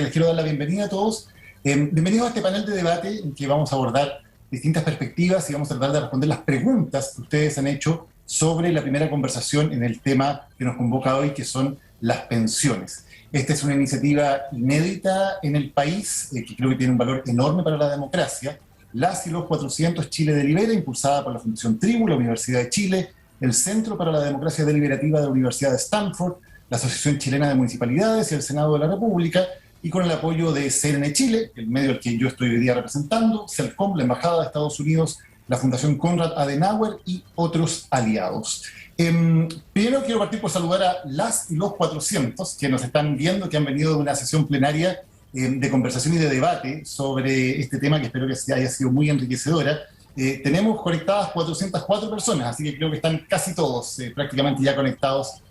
Les quiero dar la bienvenida a todos. Bienvenidos a este panel de debate en que vamos a abordar distintas perspectivas y vamos a tratar de responder las preguntas que ustedes han hecho sobre la primera conversación en el tema que nos convoca hoy, que son las pensiones. Esta es una iniciativa inédita en el país, que creo que tiene un valor enorme para la democracia. Las y los 400 Chile Delibera, impulsada por la Fundación Tribu, la Universidad de Chile, el Centro para la Democracia Deliberativa de la Universidad de Stanford, la Asociación Chilena de Municipalidades y el Senado de la República, y con el apoyo de CNN Chile, el medio al que yo estoy hoy día representando, CELCOM, la Embajada de Estados Unidos, la Fundación Konrad Adenauer y otros aliados. Primero quiero partir por saludar a las y los 400 que nos están viendo, que han venido de una sesión plenaria de conversación y de debate sobre este tema, que espero que haya sido muy enriquecedora. Tenemos conectadas 404 personas, así que creo que están casi todos prácticamente ya conectados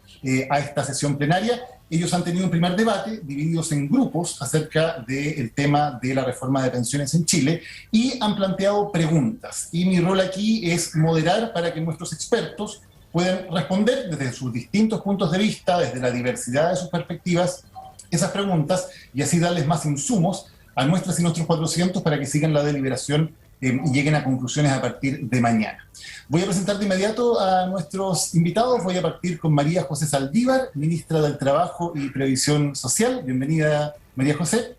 a esta sesión plenaria. Ellos han tenido un primer debate, divididos en grupos, acerca del tema de la reforma de pensiones en Chile, y han planteado preguntas. Y mi rol aquí es moderar para que nuestros expertos puedan responder desde sus distintos puntos de vista, desde la diversidad de sus perspectivas, esas preguntas, y así darles más insumos a nuestras y nuestros 400 para que sigan la deliberación y lleguen a conclusiones a partir de mañana. Voy a presentar de inmediato a nuestros invitados. Voy a partir con María José Saldívar, ministra del Trabajo y Previsión Social. Bienvenida, María José.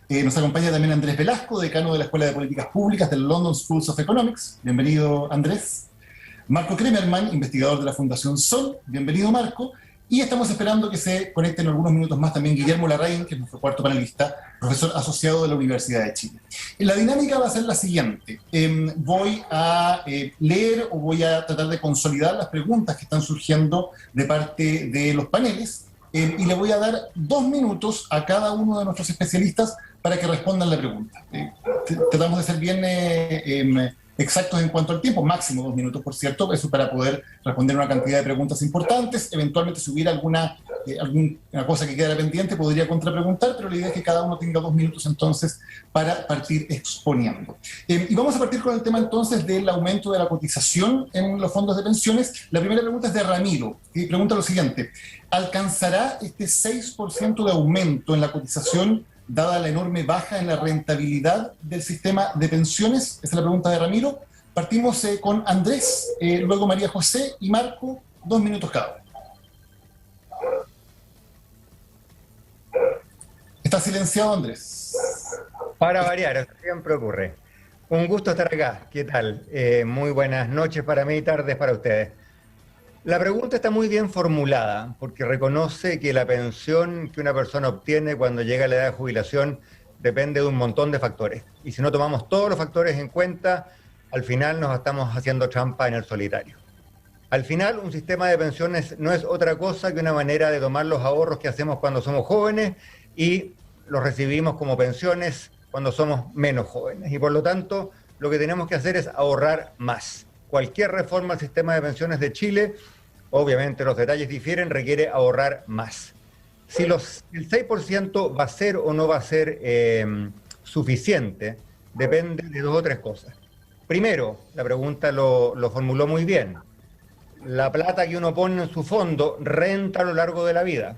Nos acompaña también Andrés Velasco, decano de la Escuela de Políticas Públicas del London School of Economics. Bienvenido, Andrés. Marco Kremerman, investigador de la Fundación Sol. Bienvenido, Marco. Y estamos esperando que se conecte en algunos minutos más también Guillermo Larraín, que es nuestro cuarto panelista, profesor asociado de la Universidad de Chile. La dinámica va a ser la siguiente. Voy a leer o voy a tratar de consolidar las preguntas que están surgiendo de parte de los paneles y le voy a dar 2 minutos a cada uno de nuestros especialistas para que respondan la pregunta. Tratamos de ser bien exactos en cuanto al tiempo, máximo 2 minutos, por cierto, eso para poder responder una cantidad de preguntas importantes. Eventualmente, si hubiera alguna cosa que quedara pendiente, podría contrapreguntar, pero la idea es que cada uno tenga 2 minutos entonces para partir exponiendo. Y vamos a partir con el tema entonces del aumento de la cotización en los fondos de pensiones. La primera pregunta es de Ramiro, que pregunta lo siguiente: ¿alcanzará este 6% de aumento en la cotización dada la enorme baja en la rentabilidad del sistema de pensiones? Esa es la pregunta de Ramiro. Partimos con Andrés, luego María José y Marco, 2 minutos cada uno. Está silenciado, Andrés. Para variar, eso siempre ocurre. Un gusto estar acá. ¿Qué tal? Muy buenas noches para mí y tardes para ustedes. La pregunta está muy bien formulada porque reconoce que la pensión que una persona obtiene cuando llega a la edad de jubilación depende de un montón de factores. Y si no tomamos todos los factores en cuenta, al final nos estamos haciendo trampa en el solitario. Al final, un sistema de pensiones no es otra cosa que una manera de tomar los ahorros que hacemos cuando somos jóvenes y los recibimos como pensiones cuando somos menos jóvenes. Y por lo tanto, lo que tenemos que hacer es ahorrar más. Cualquier reforma al sistema de pensiones de Chile, obviamente los detalles difieren, requiere ahorrar más. Si el 6% va a ser o no va a ser suficiente, depende de 2 o 3 cosas. Primero, la pregunta lo formuló muy bien. La plata que uno pone en su fondo renta a lo largo de la vida.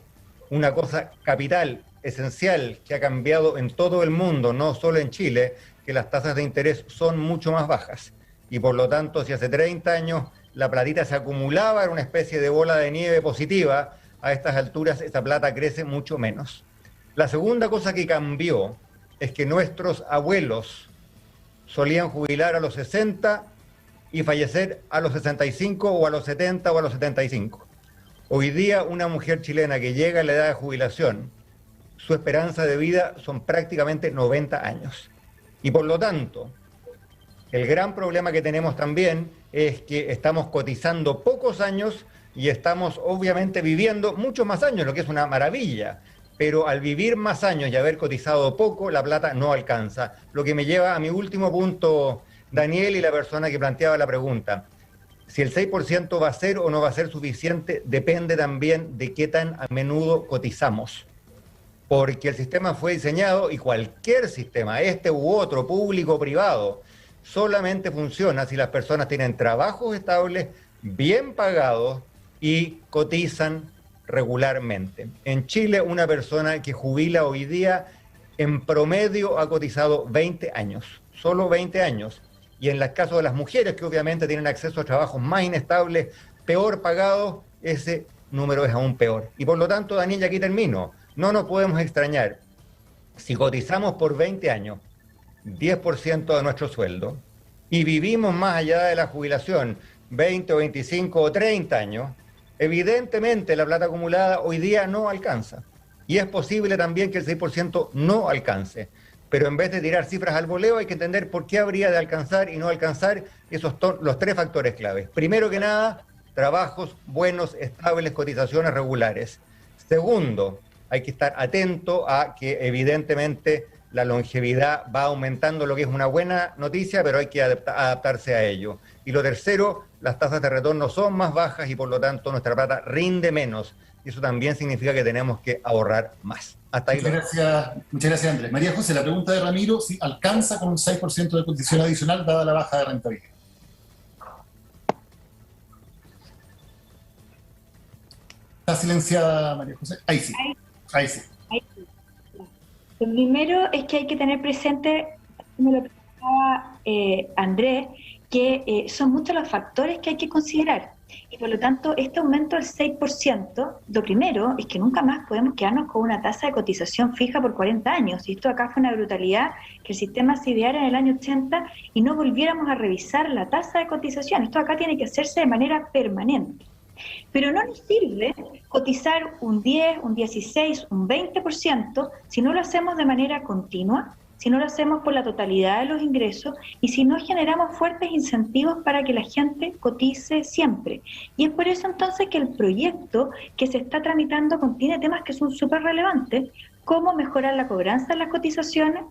Una cosa capital, esencial, que ha cambiado en todo el mundo, no solo en Chile, que las tasas de interés son mucho más bajas. Y por lo tanto, si hace 30 años la platita se acumulaba en una especie de bola de nieve positiva, a estas alturas esa plata crece mucho menos. La segunda cosa que cambió es que nuestros abuelos solían jubilar a los 60 y fallecer a los 65 o a los 70 o a los 75. Hoy día una mujer chilena que llega a la edad de jubilación, su esperanza de vida son prácticamente 90 años. Y por lo tanto, el gran problema que tenemos también es que estamos cotizando pocos años y estamos obviamente viviendo muchos más años, lo que es una maravilla. Pero al vivir más años y haber cotizado poco, la plata no alcanza. Lo que me lleva a mi último punto, Daniel, y la persona que planteaba la pregunta. Si el 6% va a ser o no va a ser suficiente, depende también de qué tan a menudo cotizamos. Porque el sistema fue diseñado, y cualquier sistema, este u otro, público o privado, solamente funciona si las personas tienen trabajos estables, bien pagados y cotizan regularmente. En Chile, una persona que jubila hoy día en promedio ha cotizado 20 años, solo 20 años. Y en el caso de las mujeres, que obviamente tienen acceso a trabajos más inestables, peor pagados, ese número es aún peor. Y por lo tanto, Daniel, y aquí termino, no nos podemos extrañar. Si cotizamos por 20 años, 10% de nuestro sueldo, y vivimos más allá de la jubilación, 20 o 25 o 30 años, evidentemente la plata acumulada hoy día no alcanza. Y es posible también que el 6% no alcance. Pero en vez de tirar cifras al voleo, hay que entender por qué habría de alcanzar y no alcanzar. Esos son los tres factores claves. Primero que nada, trabajos buenos, estables, cotizaciones regulares. Segundo, hay que estar atento a que evidentemente la longevidad va aumentando, lo que es una buena noticia, pero hay que adaptarse a ello. Y lo tercero, las tasas de retorno son más bajas y por lo tanto nuestra plata rinde menos. Y eso también significa que tenemos que ahorrar más. Hasta ahí. Muchas gracias, Andrés. María José, la pregunta de Ramiro, si alcanza con un 6% de cotización adicional dada la baja de rentabilidad. ¿Está silenciada, María José? Ahí sí. Ahí sí. Lo primero es que hay que tener presente, como lo preguntaba Andrés, que son muchos los factores que hay que considerar. Y por lo tanto, este aumento del 6%, lo primero es que nunca más podemos quedarnos con una tasa de cotización fija por 40 años. Y esto acá fue una brutalidad, que el sistema se ideara en el año 80 y no volviéramos a revisar la tasa de cotización. Esto acá tiene que hacerse de manera permanente. Pero no nos sirve cotizar un 10, un 16, un 20% si no lo hacemos de manera continua, si no lo hacemos por la totalidad de los ingresos y si no generamos fuertes incentivos para que la gente cotice siempre. Y es por eso entonces que el proyecto que se está tramitando contiene temas que son súper relevantes, cómo mejorar la cobranza de las cotizaciones,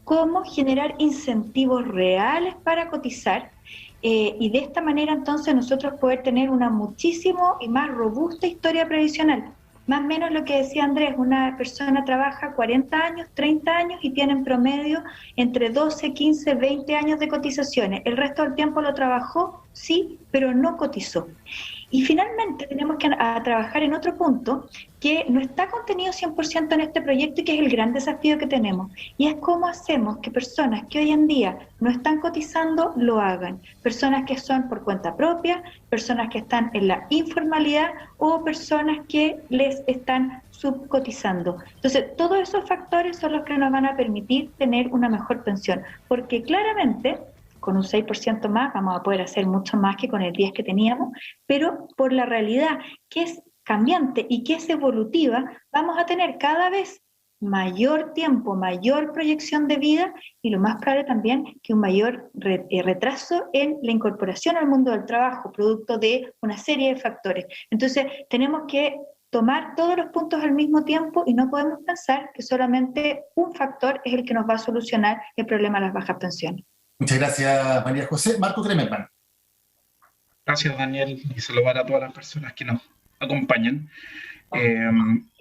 cómo generar incentivos reales para cotizar, y de esta manera entonces nosotros poder tener una muchísimo y más robusta historia previsional. Más o menos lo que decía Andrés, una persona trabaja 40 años, 30 años y tiene en promedio entre 12, 15, 20 años de cotizaciones. El resto del tiempo lo trabajó, sí, pero no cotizó. Y finalmente tenemos que trabajar en otro punto que no está contenido 100% en este proyecto y que es el gran desafío que tenemos. Y es cómo hacemos que personas que hoy en día no están cotizando lo hagan. Personas que son por cuenta propia, personas que están en la informalidad o personas que les están subcotizando. Entonces, todos esos factores son los que nos van a permitir tener una mejor pensión. Porque claramente, con un 6% más vamos a poder hacer mucho más que con el 10% que teníamos, pero por la realidad que es cambiante y que es evolutiva, vamos a tener cada vez mayor tiempo, mayor proyección de vida y lo más probable también que un mayor retraso en la incorporación al mundo del trabajo, producto de una serie de factores. Entonces, tenemos que tomar todos los puntos al mismo tiempo y no podemos pensar que solamente un factor es el que nos va a solucionar el problema de las bajas pensiones. Muchas gracias, María José. Marco Kremerman. Gracias, Daniel, y saludar a todas las personas que nos acompañan.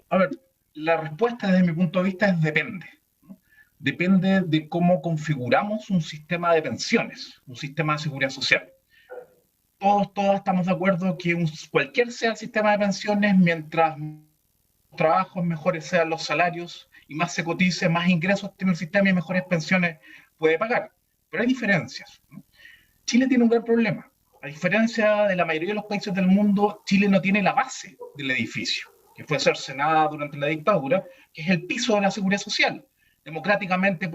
A ver, la respuesta desde mi punto de vista es depende. ¿No? Depende de cómo configuramos un sistema de pensiones, un sistema de seguridad social. Todos estamos de acuerdo que cualquier sea el sistema de pensiones, mientras trabajos mejores sean los salarios y más se cotice, más ingresos tiene el sistema y mejores pensiones puede pagar. Pero hay diferencias, ¿no? Chile tiene un gran problema. A diferencia de la mayoría de los países del mundo, Chile no tiene la base del edificio, que fue cercenada durante la dictadura, que es el piso de la seguridad social. Democráticamente,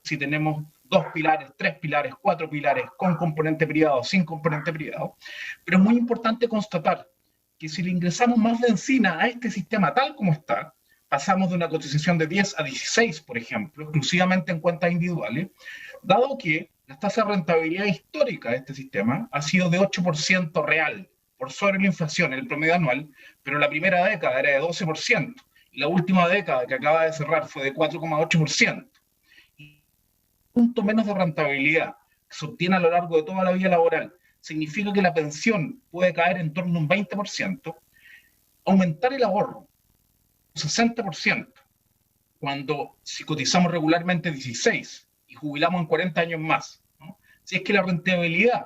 si tenemos 2 pilares, 3 pilares, 4 pilares, con componente privado, sin componente privado. Pero es muy importante constatar que si le ingresamos más benzina a este sistema tal como está, pasamos de una cotización de 10 a 16, por ejemplo, exclusivamente en cuentas individuales, dado que la tasa de rentabilidad histórica de este sistema ha sido de 8% real, por sobre la inflación, el promedio anual, pero la primera década era de 12%, y la última década que acaba de cerrar fue de 4,8%. Y un punto menos de rentabilidad que se obtiene a lo largo de toda la vida laboral significa que la pensión puede caer en torno a un 20%, aumentar el ahorro un 60%, cuando si cotizamos regularmente 16 y jubilamos en 40 años más, ¿no? Si es que la rentabilidad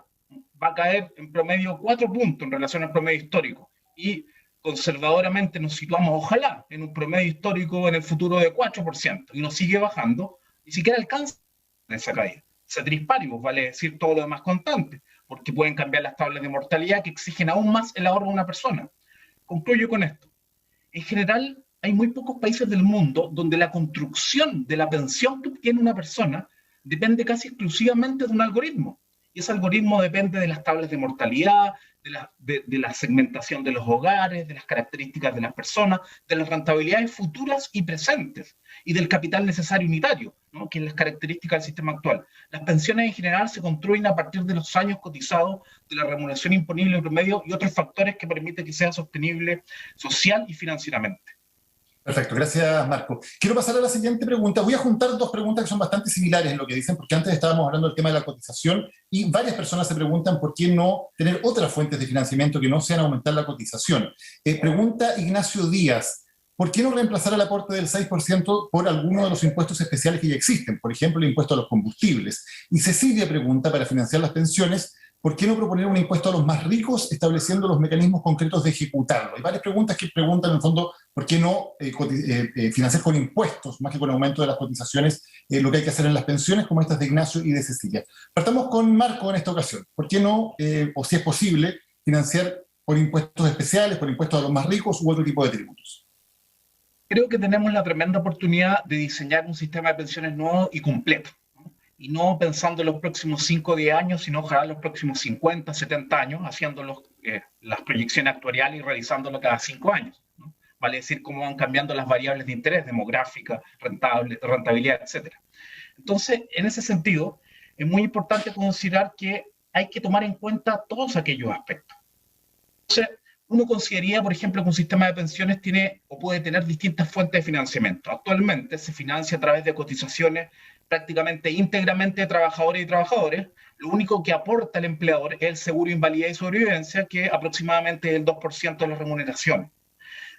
va a caer en promedio 4 puntos en relación al promedio histórico y conservadoramente nos situamos, ojalá, en un promedio histórico en el futuro de 4%, y nos sigue bajando, ni siquiera alcanza esa caída. Ceteris paribus, vale decir todo lo demás constante, porque pueden cambiar las tablas de mortalidad que exigen aún más el ahorro de una persona. Concluyo con esto. En general, hay muy pocos países del mundo donde la construcción de la pensión que obtiene una persona depende casi exclusivamente de un algoritmo. Y ese algoritmo depende de las tablas de mortalidad, de la segmentación de los hogares, de las características de las personas, de las rentabilidades futuras y presentes, y del capital necesario unitario, ¿no?, que es las características del sistema actual. Las pensiones en general se construyen a partir de los años cotizados, de la remuneración imponible en promedio y otros factores que permiten que sea sostenible social y financieramente. Perfecto, gracias Marco. Quiero pasar a la siguiente pregunta. Voy a juntar dos preguntas que son bastante similares en lo que dicen, porque antes estábamos hablando del tema de la cotización y varias personas se preguntan por qué no tener otras fuentes de financiamiento que no sean aumentar la cotización. Pregunta Ignacio Díaz, ¿por qué no reemplazar el aporte del 6% por alguno de los impuestos especiales que ya existen? Por ejemplo, el impuesto a los combustibles. Y Cecilia pregunta, para financiar las pensiones, ¿por qué no proponer un impuesto a los más ricos estableciendo los mecanismos concretos de ejecutarlo? Hay varias preguntas que preguntan, en el fondo, ¿por qué no financiar con impuestos, más que con aumento de las cotizaciones, lo que hay que hacer en las pensiones, como estas de Ignacio y de Cecilia? Partamos con Marco en esta ocasión. ¿Por qué no, o si es posible, financiar por impuestos especiales, por impuestos a los más ricos u otro tipo de tributos? Creo que tenemos la tremenda oportunidad de diseñar un sistema de pensiones nuevo y completo. Y no pensando en los próximos 5 o 10 años, sino ojalá los próximos 50, 70 años, haciendo las proyecciones actuariales y realizándolo cada 5 años, ¿no? Vale decir cómo van cambiando las variables de interés, demográfica, rentabilidad, etc. Entonces, en ese sentido, es muy importante considerar que hay que tomar en cuenta todos aquellos aspectos. Entonces, uno consideraría, por ejemplo, que un sistema de pensiones tiene o puede tener distintas fuentes de financiamiento. Actualmente se financia a través de cotizaciones prácticamente íntegramente de trabajadores y trabajadores. Lo único que aporta el empleador es el seguro de invalidez y sobrevivencia, que aproximadamente es el 2% de las remuneraciones.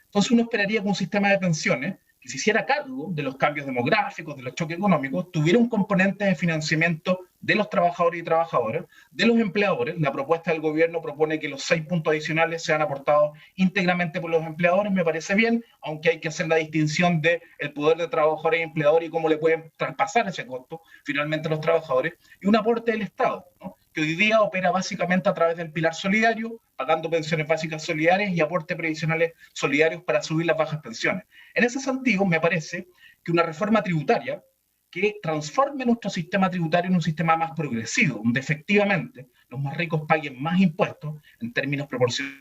Entonces uno esperaría que un sistema de pensiones que se hiciera cargo de los cambios demográficos, de los choques económicos, tuviera un componente de financiamiento de los trabajadores y trabajadoras, de los empleadores. La propuesta del gobierno propone que los 6 puntos adicionales sean aportados íntegramente por los empleadores, me parece bien, aunque hay que hacer la distinción del poder de trabajadores y empleadores y cómo le pueden traspasar ese costo finalmente a los trabajadores, y un aporte del Estado, ¿no?, que hoy día opera básicamente a través del pilar solidario, pagando pensiones básicas solidarias y aportes previsionales solidarios para subir las bajas pensiones. En ese sentido, me parece que una reforma tributaria que transforme nuestro sistema tributario en un sistema más progresivo, donde efectivamente los más ricos paguen más impuestos en términos proporcionales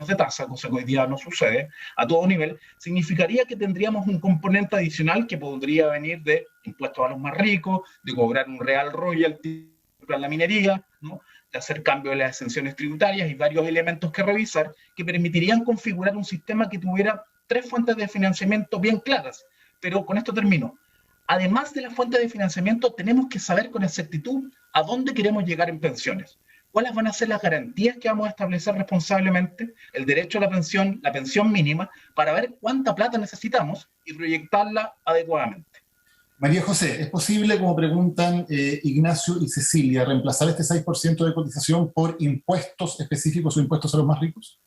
de tasa, cosa que hoy día no sucede a todo nivel, significaría que tendríamos un componente adicional que podría venir de impuestos a los más ricos, de cobrar un real royalty a la minería, ¿no?, de hacer cambio de las exenciones tributarias y varios elementos que revisar que permitirían configurar un sistema que tuviera 3 fuentes de financiamiento bien claras. Pero con esto termino. Además de las fuentes de financiamiento, tenemos que saber con exactitud a dónde queremos llegar en pensiones. ¿Cuáles van a ser las garantías que vamos a establecer responsablemente? El derecho a la pensión mínima, para ver cuánta plata necesitamos y proyectarla adecuadamente. María José, ¿es posible, como preguntan Ignacio y Cecilia, reemplazar este 6% de cotización por impuestos específicos o impuestos a los más ricos?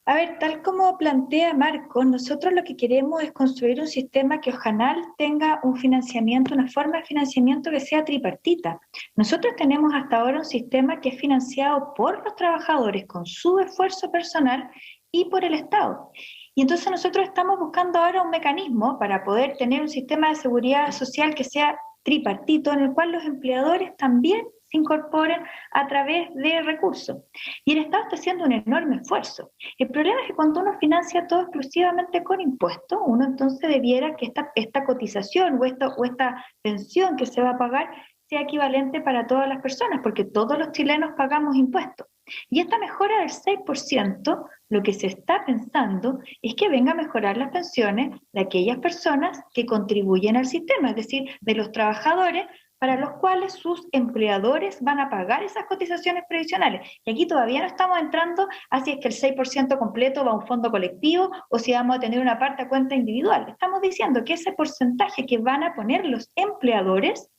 A ver, tal como plantea Marco, nosotros lo que queremos es construir un sistema que ojalá tenga un financiamiento, una forma de financiamiento que sea tripartita. Nosotros tenemos hasta ahora un sistema que es financiado por los trabajadores con su esfuerzo personal y por el Estado. Y entonces nosotros estamos buscando ahora un mecanismo para poder tener un sistema de seguridad social que sea tripartito, en el cual los empleadores también se incorporen a través de recursos. Y el Estado está haciendo un enorme esfuerzo. El problema es que cuando uno financia todo exclusivamente con impuestos, uno entonces debiera que esta cotización o esta pensión que se va a pagar sea equivalente para todas las personas, porque todos los chilenos pagamos impuestos. Y esta mejora del 6%, lo que se está pensando es que venga a mejorar las pensiones de aquellas personas que contribuyen al sistema, es decir, de los trabajadores para los cuales sus empleadores van a pagar esas cotizaciones previsionales. Y aquí todavía no estamos entrando a si es que el 6% completo va a un fondo colectivo o si vamos a tener una parte a cuenta individual. Estamos diciendo que ese porcentaje que van a poner los empleadores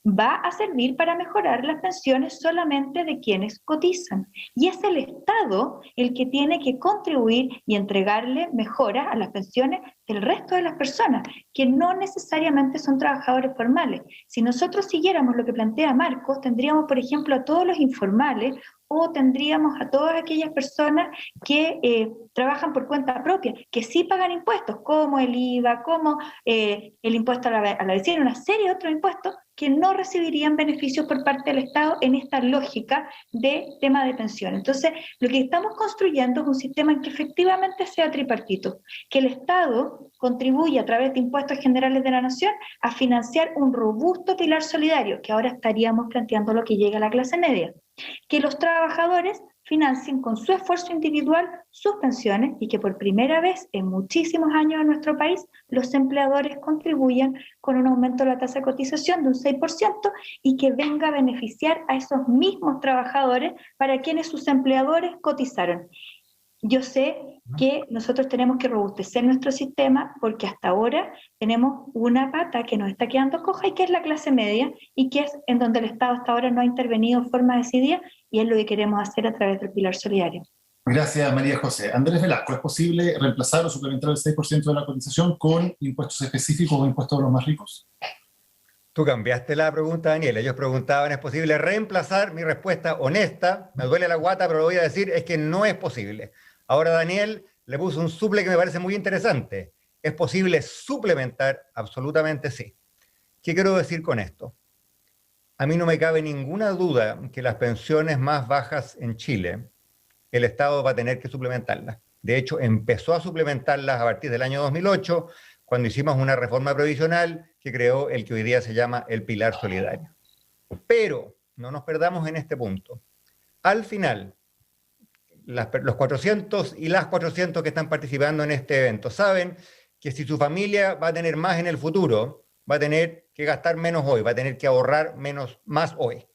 va a servir para mejorar las pensiones solamente de quienes cotizan. Y es el Estado el que tiene que contribuir y entregarle mejoras a las pensiones del resto de las personas, que no necesariamente son trabajadores formales. Si nosotros siguiéramos lo que plantea Marcos, tendríamos, por ejemplo, a todos los informales o tendríamos a todas aquellas personas que trabajan por cuenta propia, que sí pagan impuestos, como el IVA, como el impuesto a la vecina, una serie de otros impuestos que no recibirían beneficios por parte del Estado en esta lógica de tema de pensión. Entonces, lo que estamos construyendo es un sistema en que efectivamente sea tripartito, que el Estado contribuya a través de impuestos generales de la nación a financiar un robusto pilar solidario, que ahora estaríamos planteando lo que llega a la clase media, que los trabajadores financien con su esfuerzo individual sus pensiones y que por primera vez en muchísimos años en nuestro país los empleadores contribuyan con un aumento de la tasa de cotización de un 6% y que venga a beneficiar a esos mismos trabajadores para quienes sus empleadores cotizaron. Yo sé que nosotros tenemos que robustecer nuestro sistema porque hasta ahora tenemos una pata que nos está quedando coja y que es la clase media y que es en donde el Estado hasta ahora no ha intervenido de forma decidida y es lo que queremos hacer a través del pilar solidario. Gracias, María José. Andrés Velasco, ¿es posible reemplazar o suplementar el 6% de la cotización con impuestos específicos o impuestos a los más ricos? Tú cambiaste la pregunta, Daniel. Ellos preguntaban, ¿es posible reemplazar? Mi respuesta honesta, me duele la guata, pero lo voy a decir, es que no es posible. Ahora Daniel le puso un suple que me parece muy interesante. ¿Es posible suplementar? Absolutamente sí. ¿Qué quiero decir con esto? A mí no me cabe ninguna duda que las pensiones más bajas en Chile, el Estado va a tener que suplementarlas. De hecho, empezó a suplementarlas a partir del año 2008, cuando hicimos una reforma previsional que creó el que hoy día se llama el Pilar Solidario. Pero no nos perdamos en este punto. Al final, los 400 y las 400 que están participando en este evento saben que si su familia va a tener más en el futuro, va a tener que gastar menos hoy, va a tener que ahorrar más hoy.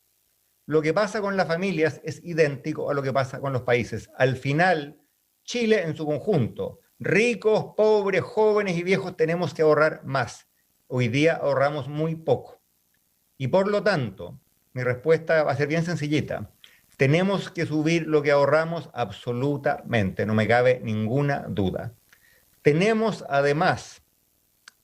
Lo que pasa con las familias es idéntico a lo que pasa con los países. Al final, Chile en su conjunto, ricos, pobres, jóvenes y viejos, tenemos que ahorrar más. Hoy día ahorramos muy poco. Y por lo tanto, mi respuesta va a ser bien sencillita. Tenemos que subir lo que ahorramos absolutamente, no me cabe ninguna duda. Tenemos además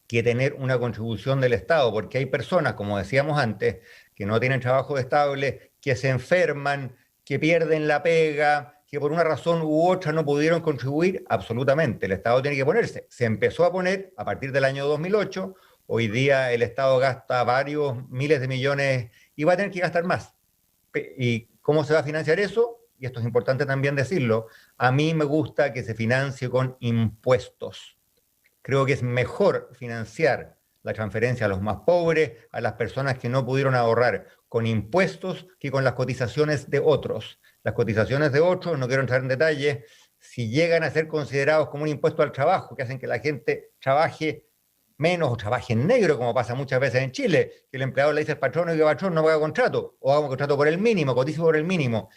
que tener una contribución del Estado, porque hay personas, como decíamos antes, que no tienen trabajo estable, que se enferman, que pierden la pega, que por una razón u otra no pudieron contribuir, absolutamente. El Estado tiene que ponerse. Se empezó a poner a partir del año 2008, hoy día el Estado gasta varios miles de millones y va a tener que gastar más. ¿Y cómo se va a financiar eso? Y esto es importante también decirlo, a mí me gusta que se financie con impuestos. Creo que es mejor financiar la transferencia a los más pobres, a las personas que no pudieron ahorrar con impuestos que con las cotizaciones de otros. Las cotizaciones de otros, no quiero entrar en detalle, si llegan a ser considerados como un impuesto al trabajo, que hacen que la gente trabaje menos o trabaje en negro, como pasa muchas veces en Chile, que el empleado le dice al patrón que patrón no paga contrato, o haga un contrato por el mínimo, cotice por el mínimo.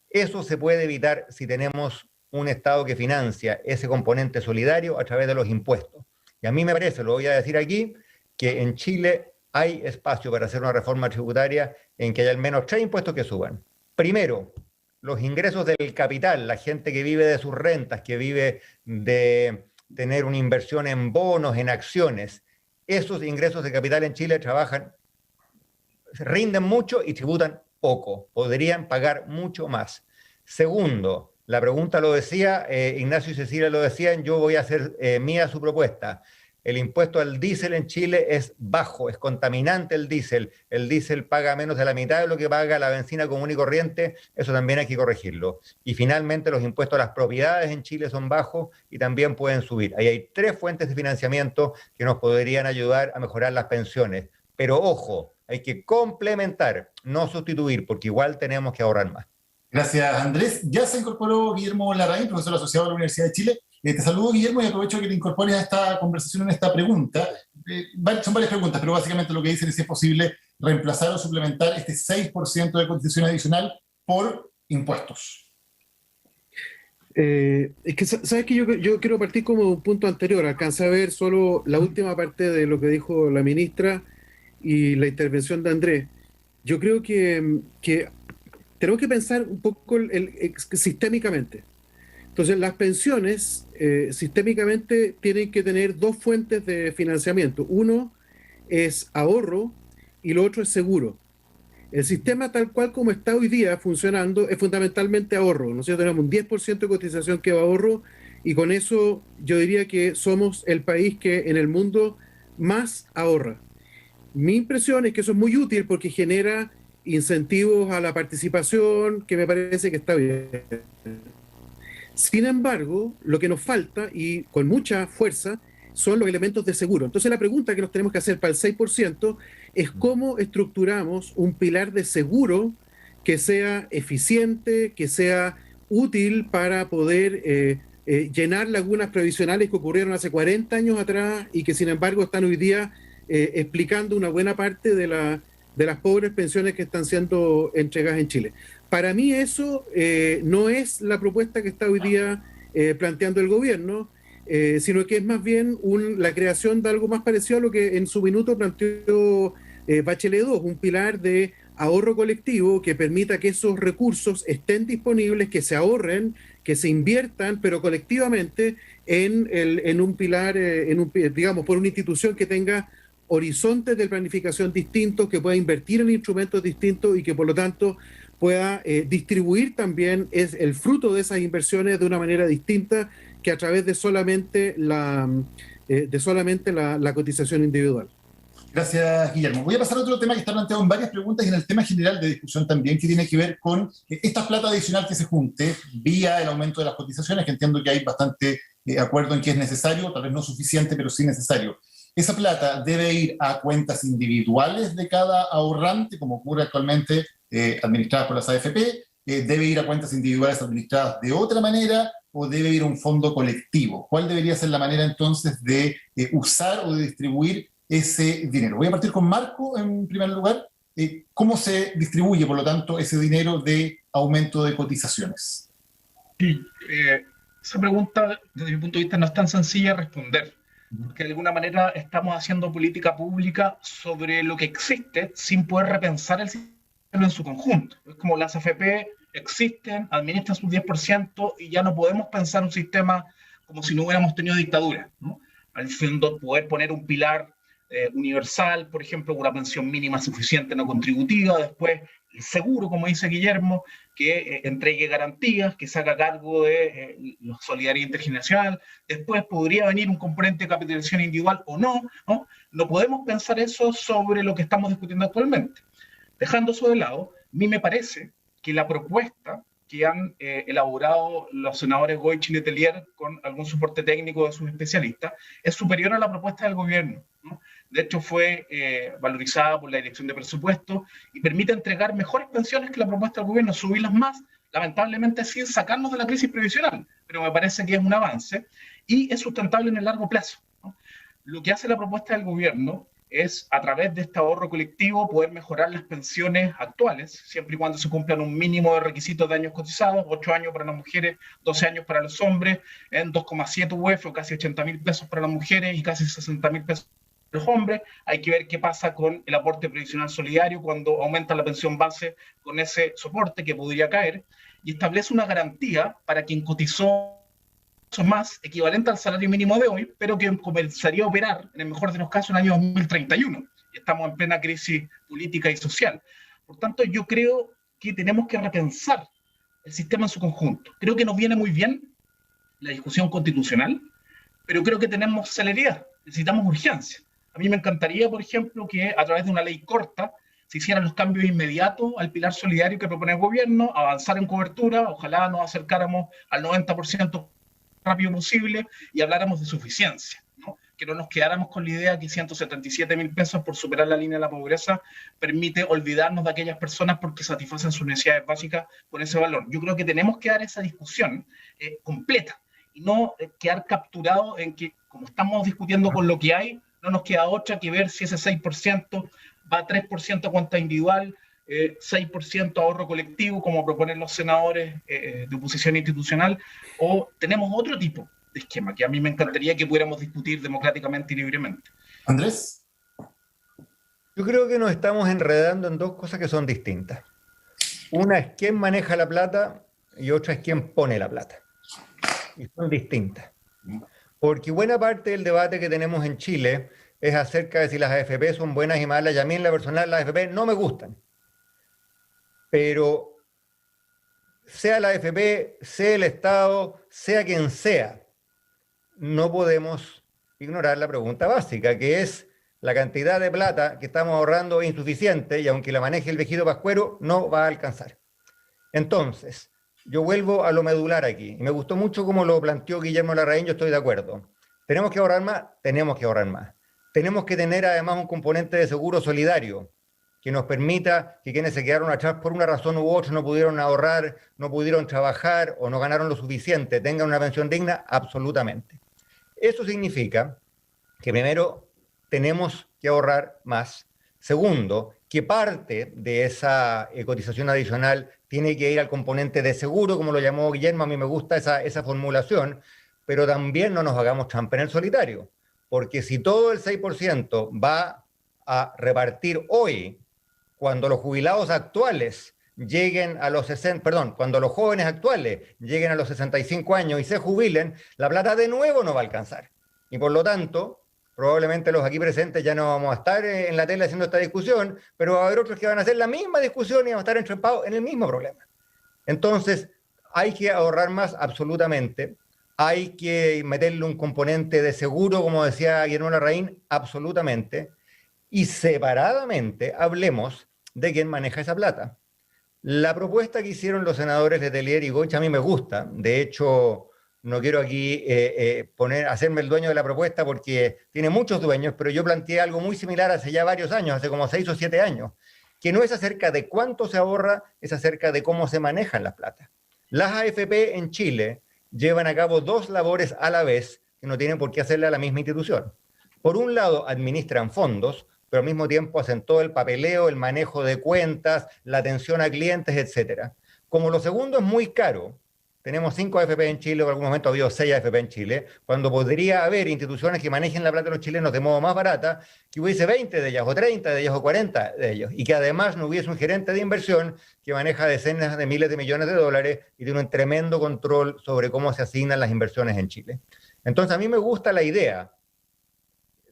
Eso se puede evitar si tenemos un Estado que financia ese componente solidario a través de los impuestos. Y a mí me parece, lo voy a decir aquí, que en Chile hay espacio para hacer una reforma tributaria en que haya al menos 3 impuestos que suban. Primero, los ingresos del capital, la gente que vive de sus rentas, que vive de tener una inversión en bonos, en acciones. Esos ingresos de capital en Chile rinden mucho y tributan poco. Podrían pagar mucho más. Segundo, la pregunta lo decía, Ignacio y Cecilia lo decían, yo voy a hacer mía su propuesta. El impuesto al diésel en Chile es bajo, es contaminante el diésel. El diésel paga menos de la mitad de lo que paga la benzina común y corriente. Eso también hay que corregirlo. Y finalmente los impuestos a las propiedades en Chile son bajos y también pueden subir. Ahí hay 3 fuentes de financiamiento que nos podrían ayudar a mejorar las pensiones. Pero ojo, hay que complementar, no sustituir, porque igual tenemos que ahorrar más. Gracias, Andrés. Ya se incorporó Guillermo Larraín, profesor asociado de la Universidad de Chile. Te saludo, Guillermo, y aprovecho que te incorpores a esta conversación en esta pregunta. Son varias preguntas, pero básicamente lo que dicen es si es posible reemplazar o suplementar este 6% de cotización adicional por impuestos. Es que, ¿sabes qué? Yo quiero partir como un punto anterior. Alcancé a ver solo la última parte de lo que dijo la ministra y la intervención de Andrés, yo creo que tenemos que pensar un poco sistémicamente. Entonces, las pensiones sistémicamente tienen que tener dos fuentes de financiamiento. Uno es ahorro y lo otro es seguro. El sistema tal cual como está hoy día funcionando es fundamentalmente ahorro. Nosotros tenemos un 10% de cotización que va a ahorro y con eso yo diría que somos el país que en el mundo más ahorra. Mi impresión es que eso es muy útil porque genera incentivos a la participación, que me parece que está bien. Sin embargo, lo que nos falta, y con mucha fuerza, son los elementos de seguro. Entonces la pregunta que nos tenemos que hacer para el 6% es cómo estructuramos un pilar de seguro que sea eficiente, que sea útil para poder llenar lagunas previsionales que ocurrieron hace 40 años atrás y que sin embargo están hoy día explicando una buena parte de las pobres pensiones que están siendo entregadas en Chile. Para mí eso no es la propuesta que está hoy día planteando el gobierno, sino que es más bien la creación de algo más parecido a lo que en su minuto planteó Bachelet II, un pilar de ahorro colectivo que permita que esos recursos estén disponibles, que se ahorren, que se inviertan, pero colectivamente en un pilar, digamos, por una institución que tenga horizontes de planificación distintos, que pueda invertir en instrumentos distintos y que por lo tanto pueda distribuir también el fruto de esas inversiones de una manera distinta que a través de solamente la cotización individual. Gracias, Guillermo. Voy a pasar a otro tema que está planteado en varias preguntas y en el tema general de discusión también, que tiene que ver con esta plata adicional que se junte vía el aumento de las cotizaciones, que entiendo que hay bastante acuerdo en que es necesario, tal vez no suficiente, pero sí necesario. ¿Esa plata debe ir a cuentas individuales de cada ahorrante, como ocurre actualmente administradas por las AFP? ¿Debe ir a cuentas individuales administradas de otra manera o debe ir a un fondo colectivo? ¿Cuál debería ser la manera entonces de usar o de distribuir ese dinero? Voy a partir con Marco en primer lugar. ¿Cómo se distribuye, por lo tanto, ese dinero de aumento de cotizaciones? Sí, esa pregunta, desde mi punto de vista, no es tan sencilla de responder, porque de alguna manera estamos haciendo política pública sobre lo que existe sin poder repensar el sistema en su conjunto. Es como las AFP existen, administran su 10% y ya no podemos pensar un sistema como si no hubiéramos tenido dictadura, ¿no? Al fondo, poder poner un pilar universal, por ejemplo, una pensión mínima suficiente no contributiva, después el seguro, como dice Guillermo, que entregue garantías, que se haga cargo de la solidaridad intergeneracional, después podría venir un componente de capitalización individual o no, ¿no? No podemos pensar eso sobre lo que estamos discutiendo actualmente. Dejando eso de lado, a mí me parece que la propuesta que han elaborado los senadores Goich y Letelier con algún soporte técnico de sus especialistas es superior a la propuesta del gobierno, ¿no? De hecho, fue valorizada por la Dirección de Presupuestos y permite entregar mejores pensiones que la propuesta del gobierno, subirlas más, lamentablemente sin sacarnos de la crisis previsional, pero me parece que es un avance y es sustentable en el largo plazo, ¿no? Lo que hace la propuesta del gobierno es, a través de este ahorro colectivo, poder mejorar las pensiones actuales, siempre y cuando se cumplan un mínimo de requisitos de años cotizados, 8 años para las mujeres, 12 años para los hombres, en 2,7 UF, o casi 80.000 pesos para las mujeres y casi 60.000 pesos para los hombres. Hay que ver qué pasa con el aporte previsional solidario cuando aumenta la pensión base con ese soporte que podría caer, y establece una garantía para quien cotizó más, equivalente al salario mínimo de hoy, pero que comenzaría a operar, en el mejor de los casos, en el año 2031. Y estamos en plena crisis política y social. Por tanto, yo creo que tenemos que repensar el sistema en su conjunto. Creo que nos viene muy bien la discusión constitucional, pero creo que tenemos celeridad, necesitamos urgencia. A mí me encantaría, por ejemplo, que a través de una ley corta se hicieran los cambios inmediatos al pilar solidario que propone el gobierno, avanzar en cobertura, ojalá nos acercáramos al 90% rápido posible y habláramos de suficiencia, ¿no? Que no nos quedáramos con la idea que 177.000 pesos por superar la línea de la pobreza permite olvidarnos de aquellas personas porque satisfacen sus necesidades básicas con ese valor. Yo creo que tenemos que dar esa discusión completa y no quedar capturados en que, como estamos discutiendo con lo que hay, no nos queda otra que ver si ese 6% va a 3% a cuenta individual, 6% ahorro colectivo, como proponen los senadores de oposición institucional, o tenemos otro tipo de esquema que a mí me encantaría que pudiéramos discutir democráticamente y libremente. Andrés. Yo creo que nos estamos enredando en dos cosas que son distintas. Una es quién maneja la plata y otra es quién pone la plata. Y son distintas. Porque buena parte del debate que tenemos en Chile es acerca de si las AFP son buenas y malas, y a mí en la personal las AFP no me gustan. Pero sea la AFP, sea el Estado, sea quien sea, no podemos ignorar la pregunta básica, que es la cantidad de plata que estamos ahorrando es insuficiente y aunque la maneje el viejito pascuero, no va a alcanzar. Entonces, yo vuelvo a lo medular aquí, y me gustó mucho como lo planteó Guillermo Larraín, yo estoy de acuerdo. ¿Tenemos que ahorrar más? Tenemos que ahorrar más. Tenemos que tener además un componente de seguro solidario que nos permita que quienes se quedaron atrás por una razón u otra no pudieron ahorrar, no pudieron trabajar o no ganaron lo suficiente, tengan una pensión digna, absolutamente. Eso significa que primero tenemos que ahorrar más. Segundo, que parte de esa cotización adicional tiene que ir al componente de seguro, como lo llamó Guillermo, a mí me gusta esa formulación, pero también no nos hagamos trampa en el solitario, porque si todo el 6% va a repartir hoy, cuando los jubilados actuales lleguen a los 60, perdón, cuando los jóvenes actuales lleguen a los 65 años y se jubilen, la plata de nuevo no va a alcanzar. Y por lo tanto, probablemente los aquí presentes ya no vamos a estar en la tele haciendo esta discusión, pero va a haber otros que van a hacer la misma discusión y van a estar entrampados en el mismo problema. Entonces, hay que ahorrar más absolutamente, hay que meterle un componente de seguro, como decía Guillermo Larraín, absolutamente, y separadamente hablemos de quién maneja esa plata. La propuesta que hicieron los senadores Letelier y Goich a mí me gusta. De hecho, no quiero aquí hacerme el dueño de la propuesta porque tiene muchos dueños, pero yo planteé algo muy similar hace ya varios años, hace como 6 o 7 años, que no es acerca de cuánto se ahorra, es acerca de cómo se manejan las platas. Las AFP en Chile llevan a cabo dos labores a la vez que no tienen por qué hacerle a la misma institución. Por un lado, administran fondos, pero al mismo tiempo hacen todo el papeleo, el manejo de cuentas, la atención a clientes, etc. Como lo segundo es muy caro, tenemos 5 AFP en Chile, o en algún momento ha habido 6 AFP en Chile, cuando podría haber instituciones que manejen la plata de los chilenos de modo más barata, que hubiese 20 de ellas, o 30 de ellas, o 40 de ellos, y que además no hubiese un gerente de inversión que maneja decenas de miles de millones de dólares y tiene un tremendo control sobre cómo se asignan las inversiones en Chile. Entonces a mí me gusta la idea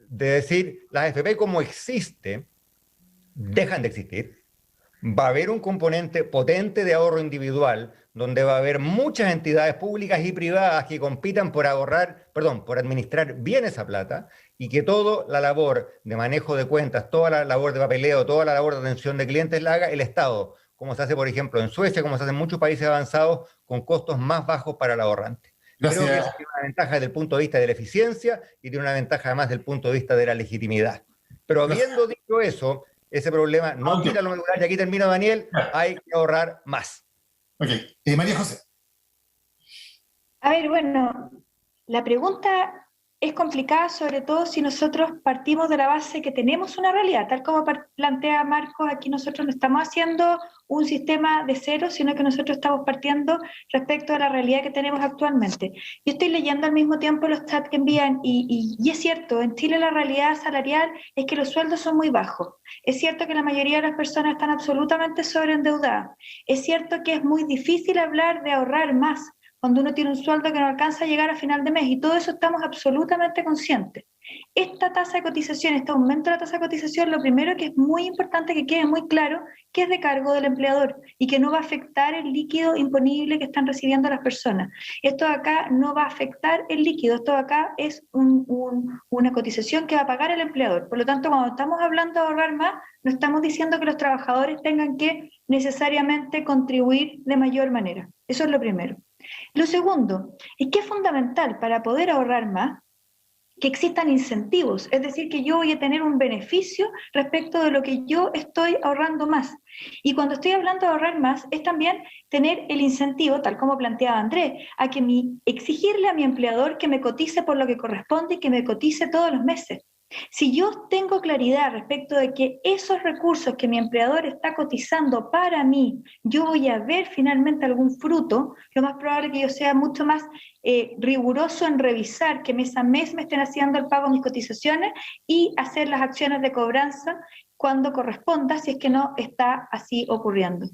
de decir, las AFP como existe, dejan de existir, va a haber un componente potente de ahorro individual, donde va a haber muchas entidades públicas y privadas que compitan por por administrar bien esa plata, y que toda la labor de manejo de cuentas, toda la labor de papeleo, toda la labor de atención de clientes la haga el Estado, como se hace, por ejemplo, en Suecia, como se hace en muchos países avanzados, con costos más bajos para el ahorrante. Gracias. Creo que eso tiene una ventaja desde el punto de vista de la eficiencia y tiene una ventaja además desde el punto de vista de la legitimidad. Pero habiendo dicho eso, ese problema no quita lo medular, y aquí termino, Daniel, hay que ahorrar más. Ok. María José. A ver, bueno, la pregunta es complicada, sobre todo si nosotros partimos de la base que tenemos una realidad, tal como plantea Marcos, aquí nosotros no estamos haciendo un sistema de cero, sino que nosotros estamos partiendo respecto a la realidad que tenemos actualmente. Yo estoy leyendo al mismo tiempo los chats que envían y es cierto, en Chile la realidad salarial es que los sueldos son muy bajos. Es cierto que la mayoría de las personas están absolutamente sobreendeudadas. Es cierto que es muy difícil hablar de ahorrar más cuando uno tiene un sueldo que no alcanza a llegar a final de mes, y todo eso estamos absolutamente conscientes. Esta tasa de cotización, este aumento de la tasa de cotización, lo primero que es muy importante que quede muy claro que es de cargo del empleador y que no va a afectar el líquido imponible que están recibiendo las personas. Esto de acá no va a afectar el líquido, esto de acá es una cotización que va a pagar el empleador. Por lo tanto, cuando estamos hablando de ahorrar más, no estamos diciendo que los trabajadores tengan que necesariamente contribuir de mayor manera. Eso es lo primero. Lo segundo es que es fundamental para poder ahorrar más que existan incentivos, es decir, que yo voy a tener un beneficio respecto de lo que yo estoy ahorrando más. Y cuando estoy hablando de ahorrar más, es también tener el incentivo, tal como planteaba Andrés, a que exigirle a mi empleador que me cotice por lo que corresponde y que me cotice todos los meses. Si yo tengo claridad respecto de que esos recursos que mi empleador está cotizando para mí, yo voy a ver finalmente algún fruto, lo más probable es que yo sea mucho más riguroso en revisar que mes a mes me estén haciendo el pago de mis cotizaciones y hacer las acciones de cobranza cuando corresponda, si es que no está así ocurriendo.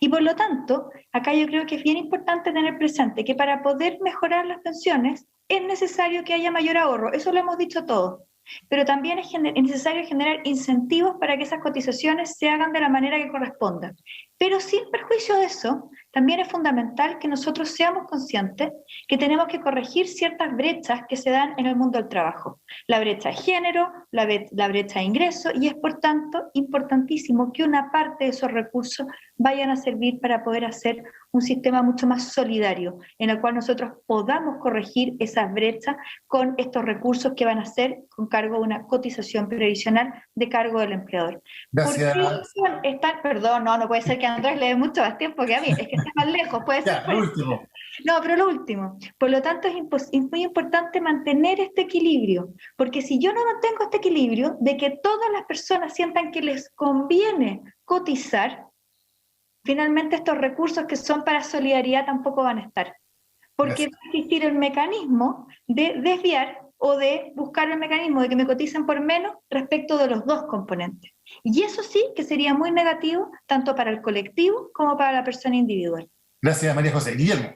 Y por lo tanto, acá yo creo que es bien importante tener presente que para poder mejorar las pensiones es necesario que haya mayor ahorro, eso lo hemos dicho todos, pero también es necesario generar incentivos para que esas cotizaciones se hagan de la manera que corresponda. Pero sin perjuicio de eso, también es fundamental que nosotros seamos conscientes que tenemos que corregir ciertas brechas que se dan en el mundo del trabajo. La brecha de género, la brecha de ingreso, y es por tanto importantísimo que una parte de esos recursos vayan a servir para poder hacer un sistema mucho más solidario, en el cual nosotros podamos corregir esas brechas con estos recursos que van a ser con cargo de una cotización previsional de cargo del empleador. Gracias. Perdón, no puede ser que Andrés le dé mucho más tiempo que a mí, es que está más lejos, puede ser. Ya, lo último. No, pero lo último. Por lo tanto, es muy importante mantener este equilibrio, porque si yo no mantengo este equilibrio de que todas las personas sientan que les conviene cotizar, finalmente estos recursos que son para solidaridad tampoco van a estar, porque va a existir el mecanismo de desviar o de buscar el mecanismo de que me coticen por menos respecto de los dos componentes. Y eso sí que sería muy negativo tanto para el colectivo como para la persona individual. Gracias, María José. Guillermo.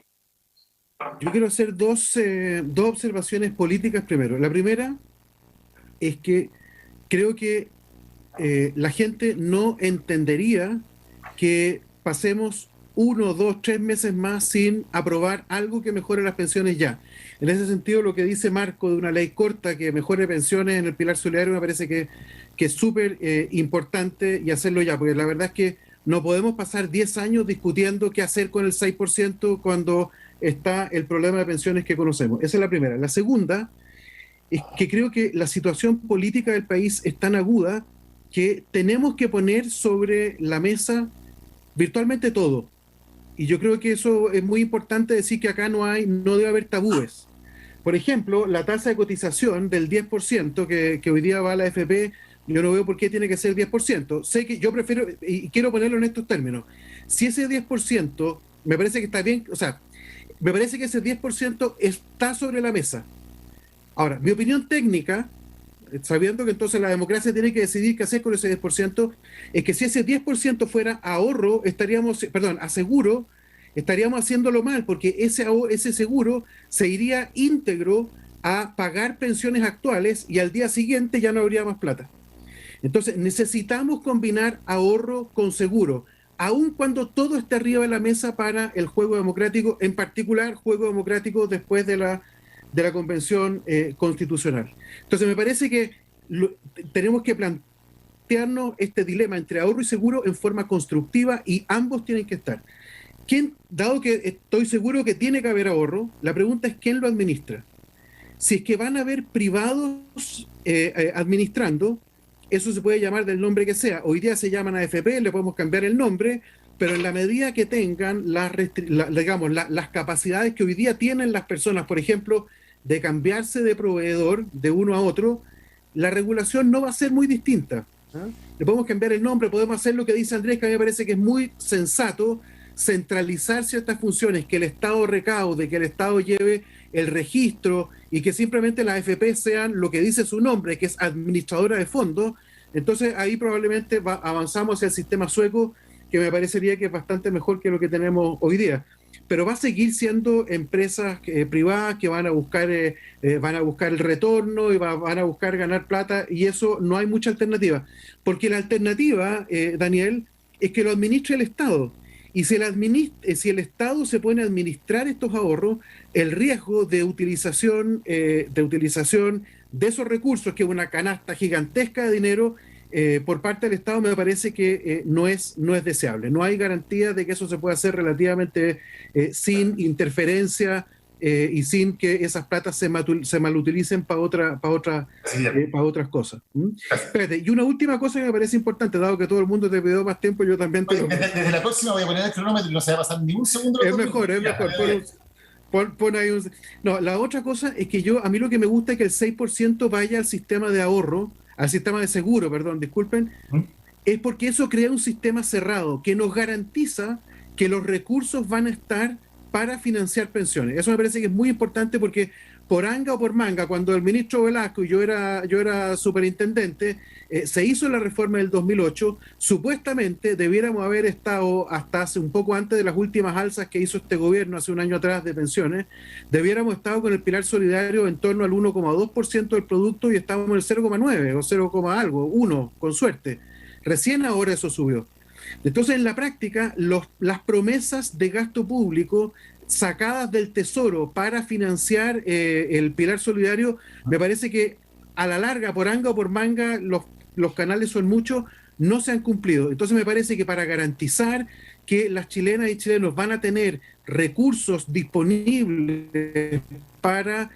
Yo quiero hacer dos observaciones políticas primero. La primera es que creo que la gente no entendería que pasemos 1, 2, 3 meses más sin aprobar algo que mejore las pensiones ya. En ese sentido, lo que dice Marco de una ley corta que mejore pensiones en el pilar solidario me parece que es súper importante y hacerlo ya, porque la verdad es que no podemos pasar 10 años discutiendo qué hacer con el 6% cuando está el problema de pensiones que conocemos. Esa es la primera. La segunda es que creo que la situación política del país es tan aguda que tenemos que poner sobre la mesa virtualmente todo. Y yo creo que eso es muy importante decir que acá no debe haber tabúes. Por ejemplo, la tasa de cotización del 10% que hoy día va a la AFP, yo no veo por qué tiene que ser 10%. Sé que yo prefiero, y quiero ponerlo en estos términos, si ese 10% me parece que está bien, o sea, me parece que ese 10% está sobre la mesa. Ahora, mi opinión técnica, sabiendo que entonces la democracia tiene que decidir qué hacer con ese 10%, es que si ese 10% fuera ahorro, a seguro, estaríamos haciéndolo mal, porque ese seguro se iría íntegro a pagar pensiones actuales y al día siguiente ya no habría más plata. Entonces necesitamos combinar ahorro con seguro, aun cuando todo esté arriba de la mesa para el juego democrático, en particular juego democrático después de la convención constitucional. Entonces me parece que tenemos que plantearnos este dilema entre ahorro y seguro en forma constructiva y ambos tienen que estar. Dado que estoy seguro que tiene que haber ahorro, la pregunta es ¿quién lo administra? Si es que van a haber privados administrando, eso se puede llamar del nombre que sea. Hoy día se llaman AFP, le podemos cambiar el nombre, pero en la medida que tengan las capacidades que hoy día tienen las personas, por ejemplo, de cambiarse de proveedor de uno a otro, la regulación no va a ser muy distinta. Le podemos cambiar el nombre, podemos hacer lo que dice Andrés, que a mí me parece que es muy sensato, centralizar ciertas funciones, que el Estado recaude, que el Estado lleve el registro y que simplemente las AFP sean lo que dice su nombre, que es administradora de fondos. Entonces ahí probablemente avanzamos hacia el sistema sueco, que me parecería que es bastante mejor que lo que tenemos hoy día. Pero va a seguir siendo empresas privadas que van a buscar el retorno y van a buscar ganar plata, y eso no hay mucha alternativa. Porque la alternativa, Daniel, es que lo administre el Estado. Y si el Estado se pone a administrar estos ahorros, el riesgo de utilización de esos recursos, que es una canasta gigantesca de dinero, por parte del Estado, me parece que no es deseable. No hay garantía de que eso se pueda hacer relativamente sin interferencia y sin que esas platas se malutilicen para otras cosas. Espérate, y una última cosa que me parece importante, dado que todo el mundo te pidió más tiempo, yo también desde la próxima voy a poner el cronómetro y no se va a pasar ni un segundo. Es mejor. Pon ahí un... No, la otra cosa es que a mí lo que me gusta es que el 6% vaya al sistema de ahorro, al sistema de seguro, disculpen, es porque eso crea un sistema cerrado que nos garantiza que los recursos van a estar para financiar pensiones. Eso me parece que es muy importante, porque por anga o por manga, cuando el ministro Velasco y yo era superintendente, se hizo la reforma del 2008, supuestamente debiéramos haber estado hasta hace un poco antes de las últimas alzas que hizo este gobierno hace un año atrás de pensiones, debiéramos estado con el pilar solidario en torno al 1,2% del producto y estábamos en el 0,9 o 0, algo, 1, con suerte. Recién ahora eso subió. Entonces, en la práctica, las promesas de gasto público sacadas del Tesoro para financiar el pilar solidario, me parece que a la larga, por anga o por manga, los canales son muchos, no se han cumplido. Entonces me parece que para garantizar que las chilenas y chilenos van a tener recursos disponibles para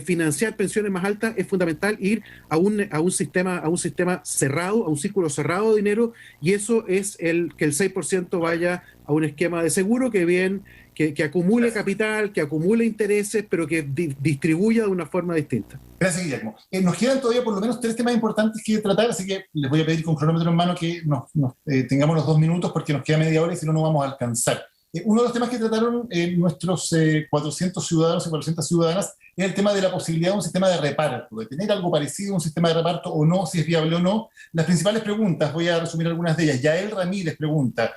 financiar pensiones más altas, es fundamental ir a un sistema cerrado, a un círculo cerrado de dinero, y eso es que el 6% vaya a un esquema de seguro que acumule capital, que acumule intereses, pero que distribuya de una forma distinta. Gracias, Guillermo. Nos quedan todavía por lo menos 3 temas importantes que tratar, así que les voy a pedir con cronómetro en mano que tengamos los 2 minutos porque nos queda media hora y si no, no vamos a alcanzar. Uno de los temas que trataron nuestros 400 ciudadanos y 400 ciudadanas es el tema de la posibilidad de un sistema de reparto, de tener algo parecido a un sistema de reparto o no, si es viable o no. Las principales preguntas, voy a resumir algunas de ellas. Yael Ramírez pregunta,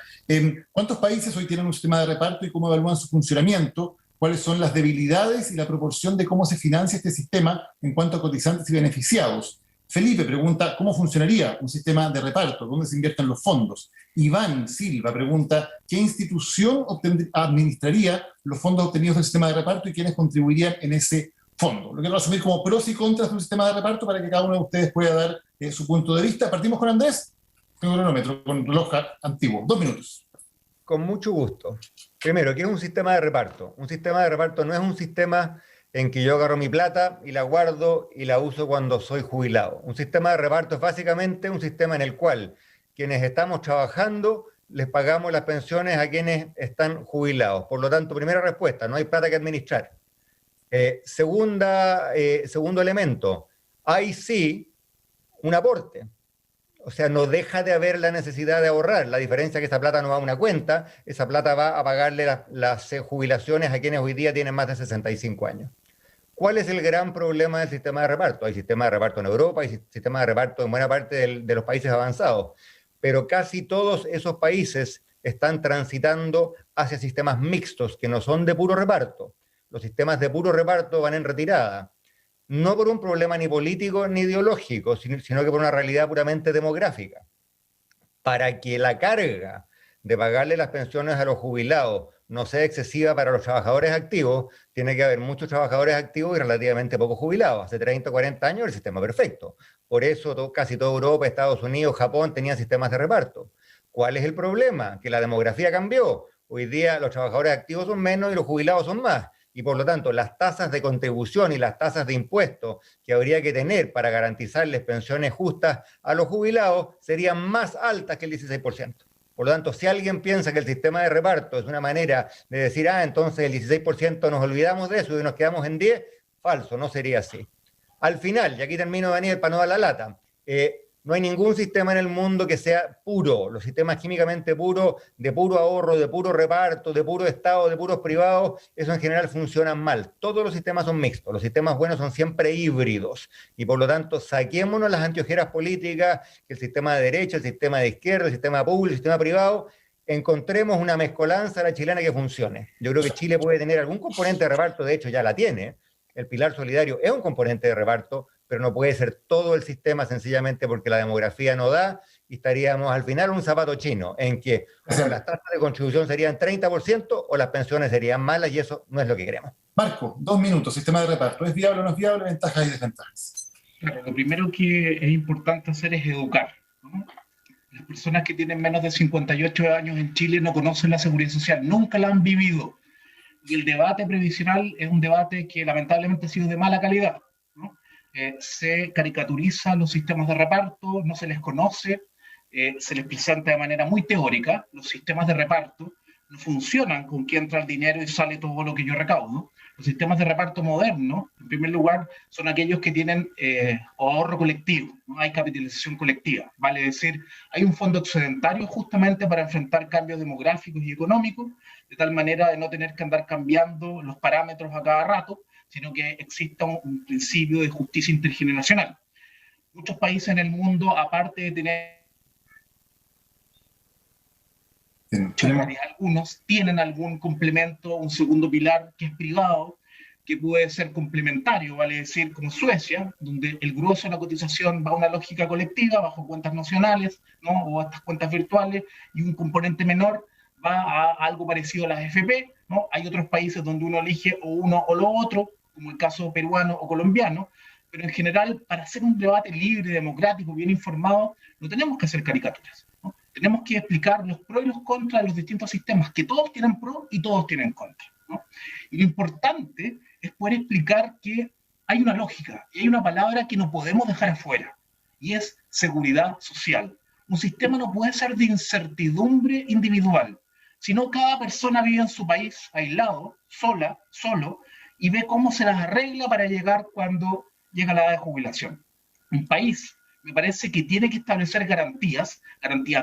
¿cuántos países hoy tienen un sistema de reparto y cómo evalúan su funcionamiento? ¿Cuáles son las debilidades y la proporción de cómo se financia este sistema en cuanto a cotizantes y beneficiados? Felipe pregunta, ¿cómo funcionaría un sistema de reparto? ¿Dónde se invierten los fondos? Iván Silva pregunta, ¿qué institución administraría los fondos obtenidos del sistema de reparto y quiénes contribuirían en ese fondo? Lo quiero resumir como pros y contras de un sistema de reparto para que cada uno de ustedes pueda dar su punto de vista. Partimos con Andrés, con cronómetro, con reloj antiguo. 2 minutos. Con mucho gusto. Primero, ¿qué es un sistema de reparto? Un sistema de reparto no es un sistema en que yo agarro mi plata y la guardo y la uso cuando soy jubilado. Un sistema de reparto es básicamente un sistema en el cual quienes estamos trabajando les pagamos las pensiones a quienes están jubilados. Por lo tanto, primera respuesta, no hay plata que administrar. Segundo elemento, hay sí un aporte. O sea, no deja de haber la necesidad de ahorrar. La diferencia es que esa plata no va a una cuenta, esa plata va a pagarle las jubilaciones a quienes hoy día tienen más de 65 años. ¿Cuál es el gran problema del sistema de reparto? Hay sistema de reparto en Europa, hay sistema de reparto en buena parte de los países avanzados, pero casi todos esos países están transitando hacia sistemas mixtos que no son de puro reparto. Los sistemas de puro reparto van en retirada, no por un problema ni político ni ideológico, sino que por una realidad puramente demográfica. Para que la carga de pagarle las pensiones a los jubilados no sea excesiva para los trabajadores activos, tiene que haber muchos trabajadores activos y relativamente pocos jubilados. Hace 30 o 40 años el sistema perfecto. Por eso casi toda Europa, Estados Unidos, Japón tenían sistemas de reparto. ¿Cuál es el problema? Que la demografía cambió. Hoy día los trabajadores activos son menos y los jubilados son más. Y por lo tanto, las tasas de contribución y las tasas de impuestos que habría que tener para garantizarles pensiones justas a los jubilados serían más altas que el 16%. Por lo tanto, si alguien piensa que el sistema de reparto es una manera de decir, entonces el 16% nos olvidamos de eso y nos quedamos en 10%, falso, no sería así. Al final, y aquí termino, Daniel, para no dar la lata, no hay ningún sistema en el mundo que sea puro. Los sistemas químicamente puros, de puro ahorro, de puro reparto, de puro Estado, de puros privados, eso en general funcionan mal. Todos los sistemas son mixtos. Los sistemas buenos son siempre híbridos. Y por lo tanto, saquémonos las anteojeras políticas, que el sistema de derecha, el sistema de izquierda, el sistema público, el sistema privado, encontremos una mezcolanza a la chilena que funcione. Yo creo que Chile puede tener algún componente de reparto, de hecho ya la tiene. El pilar solidario es un componente de reparto, pero no puede ser todo el sistema sencillamente porque la demografía no da y estaríamos al final en un zapato chino en que las tasas de contribución serían 30% o las pensiones serían malas y eso no es lo que queremos. Marco, 2 minutos, sistema de reparto. ¿Es viable o no es viable? Ventajas y desventajas. Claro, lo primero que es importante hacer es educar, ¿no? Las personas que tienen menos de 58 años en Chile no conocen la seguridad social, nunca la han vivido. Y el debate previsional es un debate que lamentablemente ha sido de mala calidad, ¿no? Se caricaturiza los sistemas de reparto, no se les conoce, se les presenta de manera muy teórica. Los sistemas de reparto no funcionan con que entra el dinero y sale todo lo que yo recaudo. Los sistemas de reparto modernos, en primer lugar, son aquellos que tienen ahorro colectivo, ¿no? Hay capitalización colectiva, vale decir, hay un fondo excedentario justamente para enfrentar cambios demográficos y económicos, de tal manera de no tener que andar cambiando los parámetros a cada rato, sino que exista un principio de justicia intergeneracional. Muchos países en el mundo, aparte de tener algunos tienen algún complemento, un segundo pilar que es privado, que puede ser complementario, vale decir, como Suecia, donde el grueso de la cotización va a una lógica colectiva, bajo cuentas nacionales, ¿no? O a estas cuentas virtuales, y un componente menor va a algo parecido a las AFP, ¿no? Hay otros países donde uno elige o uno o lo otro, como el caso peruano o colombiano, pero en general, para hacer un debate libre, democrático, bien informado, no tenemos que hacer caricaturas, ¿no? Tenemos que explicar los pros y los contras de los distintos sistemas, que todos tienen pro y todos tienen contra, ¿no? Y lo importante es poder explicar que hay una lógica y hay una palabra que no podemos dejar afuera, y es seguridad social. Un sistema no puede ser de incertidumbre individual, sino cada persona vive en su país aislado, sola, solo, y ve cómo se las arregla para llegar cuando llega la edad de jubilación. Un país, me parece que tiene que establecer garantías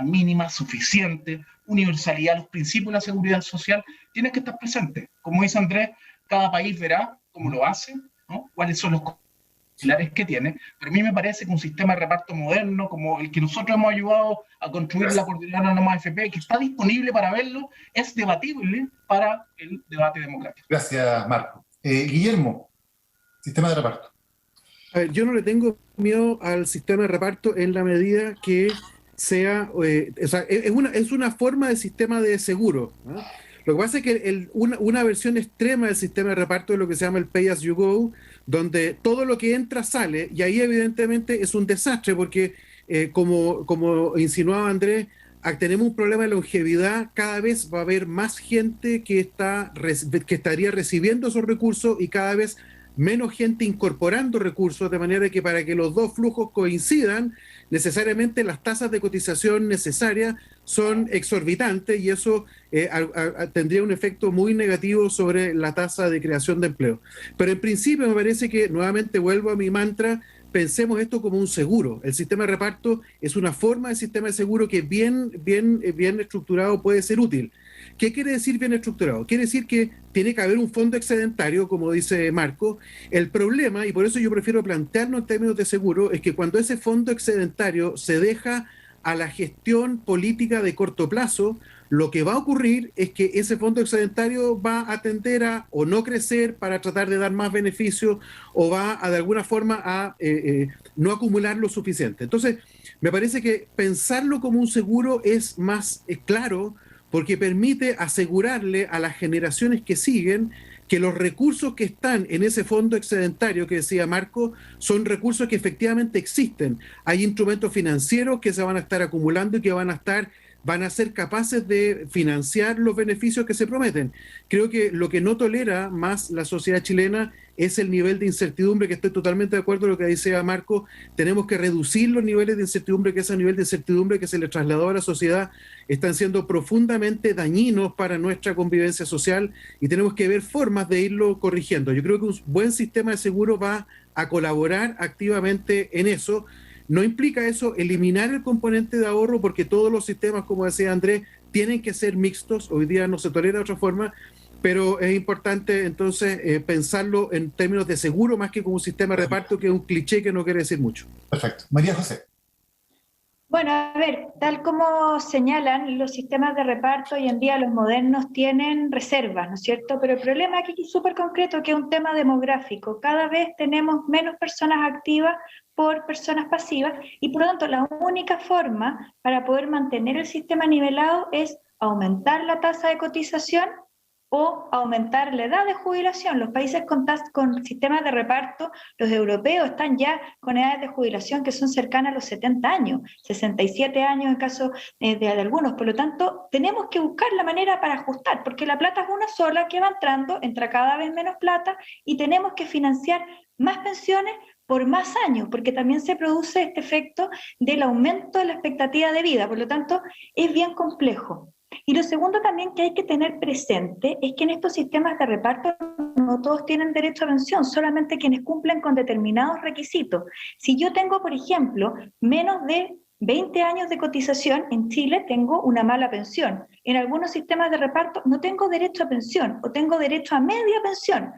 mínimas, suficientes, universalidad, los principios de la seguridad social, tienen que estar presentes. Como dice Andrés, cada país verá cómo lo hace, ¿no? Cuáles son los pilares que tiene, pero a mí me parece que un sistema de reparto moderno, como el que nosotros hemos ayudado a construir la Coordinadora Nómada AFP, que está disponible para verlo, es debatible para el debate democrático. Gracias, Marco. Guillermo, sistema de reparto. A ver, yo no le tengo miedo al sistema de reparto en la medida que sea, o sea, es una forma de sistema de seguro, ¿no? Lo que pasa es que una versión extrema del sistema de reparto es lo que se llama el pay as you go, donde todo lo que entra sale, y ahí evidentemente es un desastre porque, como insinuaba Andrés, tenemos un problema de longevidad. Cada vez va a haber más gente que estaría recibiendo esos recursos y cada vez menos gente incorporando recursos, de manera que para que los dos flujos coincidan, necesariamente las tasas de cotización necesarias son exorbitantes y eso tendría un efecto muy negativo sobre la tasa de creación de empleo. Pero en principio me parece que, nuevamente vuelvo a mi mantra, pensemos esto como un seguro. El sistema de reparto es una forma de sistema de seguro que bien estructurado puede ser útil. ¿Qué quiere decir bien estructurado? Quiere decir que tiene que haber un fondo excedentario, como dice Marco. El problema, y por eso yo prefiero plantearlo en términos de seguro, es que cuando ese fondo excedentario se deja a la gestión política de corto plazo, lo que va a ocurrir es que ese fondo excedentario va a tender a o no crecer para tratar de dar más beneficios o va a de alguna forma a no acumular lo suficiente. Entonces, me parece que pensarlo como un seguro es más claro porque permite asegurarle a las generaciones que siguen que los recursos que están en ese fondo excedentario que decía Marco son recursos que efectivamente existen. Hay instrumentos financieros que se van a estar acumulando y que van a ser capaces de financiar los beneficios que se prometen. Creo que lo que no tolera más la sociedad chilena es el nivel de incertidumbre, que estoy totalmente de acuerdo con lo que decía Marco. Tenemos que reducir los niveles de incertidumbre, que ese nivel de incertidumbre que se le trasladó a la sociedad están siendo profundamente dañinos para nuestra convivencia social y tenemos que ver formas de irlo corrigiendo. Yo creo que un buen sistema de seguro va a colaborar activamente en eso. No implica eso eliminar el componente de ahorro, porque todos los sistemas, como decía Andrés, tienen que ser mixtos. Hoy día no se tolera de otra forma, pero es importante entonces pensarlo en términos de seguro más que como un sistema de reparto, que es un cliché que no quiere decir mucho. Perfecto. María José. Bueno, a ver, tal como señalan, los sistemas de reparto hoy en día, los modernos, tienen reservas, ¿no es cierto? Pero el problema aquí es súper concreto, que es un tema demográfico. Cada vez tenemos menos personas activas por personas pasivas y por lo tanto la única forma para poder mantener el sistema nivelado es aumentar la tasa de cotización o aumentar la edad de jubilación. Los países con sistemas de reparto, los europeos, están ya con edades de jubilación que son cercanas a los 70 años, 67 años en caso de algunos. Por lo tanto, tenemos que buscar la manera para ajustar, porque la plata es una sola que va entrando, entra cada vez menos plata y tenemos que financiar más pensiones por más años, porque también se produce este efecto del aumento de la expectativa de vida. Por lo tanto, es bien complejo. Y lo segundo también que hay que tener presente es que en estos sistemas de reparto no todos tienen derecho a pensión, solamente quienes cumplen con determinados requisitos. Si yo tengo, por ejemplo, menos de 20 años de cotización, en Chile tengo una mala pensión. En algunos sistemas de reparto no tengo derecho a pensión o tengo derecho a media pensión.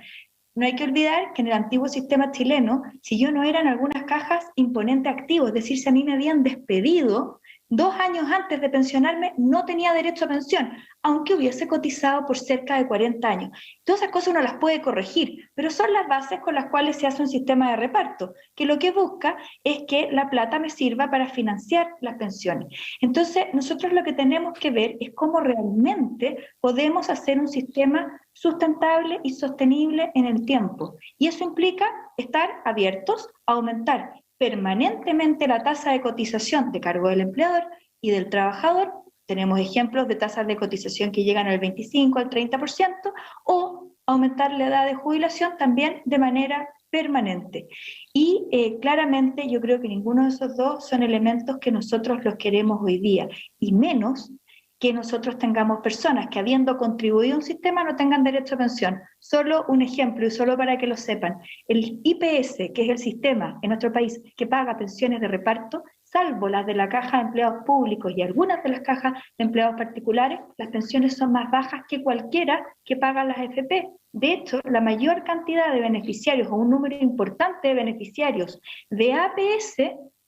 No hay que olvidar que en el antiguo sistema chileno, si yo no era en algunas cajas imponente activo, es decir, si a mí me habían despedido 2 años antes de pensionarme, no tenía derecho a pensión, aunque hubiese cotizado por cerca de 40 años. Todas esas cosas uno las puede corregir, pero son las bases con las cuales se hace un sistema de reparto, que lo que busca es que la plata me sirva para financiar las pensiones. Entonces, nosotros lo que tenemos que ver es cómo realmente podemos hacer un sistema sustentable y sostenible en el tiempo. Y eso implica estar abiertos a aumentar permanentemente la tasa de cotización de cargo del empleador y del trabajador. Tenemos ejemplos de tasas de cotización que llegan al 25, al 30%, o aumentar la edad de jubilación también de manera permanente. Y claramente yo creo que ninguno de esos dos son elementos que nosotros los queremos hoy día, y menos que nosotros tengamos personas que, habiendo contribuido a un sistema, no tengan derecho a pensión. Solo un ejemplo, y solo para que lo sepan: el IPS, que es el sistema en nuestro país que paga pensiones de reparto, salvo las de la Caja de Empleados Públicos y algunas de las cajas de empleados particulares, las pensiones son más bajas que cualquiera que paga las AFP. De hecho, la mayor cantidad de beneficiarios, o un número importante de beneficiarios de APS,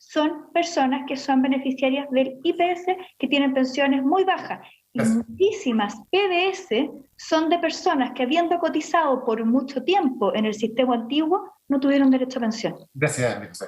son personas que son beneficiarias del IPS, que tienen pensiones muy bajas. Y muchísimas PBS son de personas que, habiendo cotizado por mucho tiempo en el sistema antiguo, no tuvieron derecho a pensión. Gracias, María José.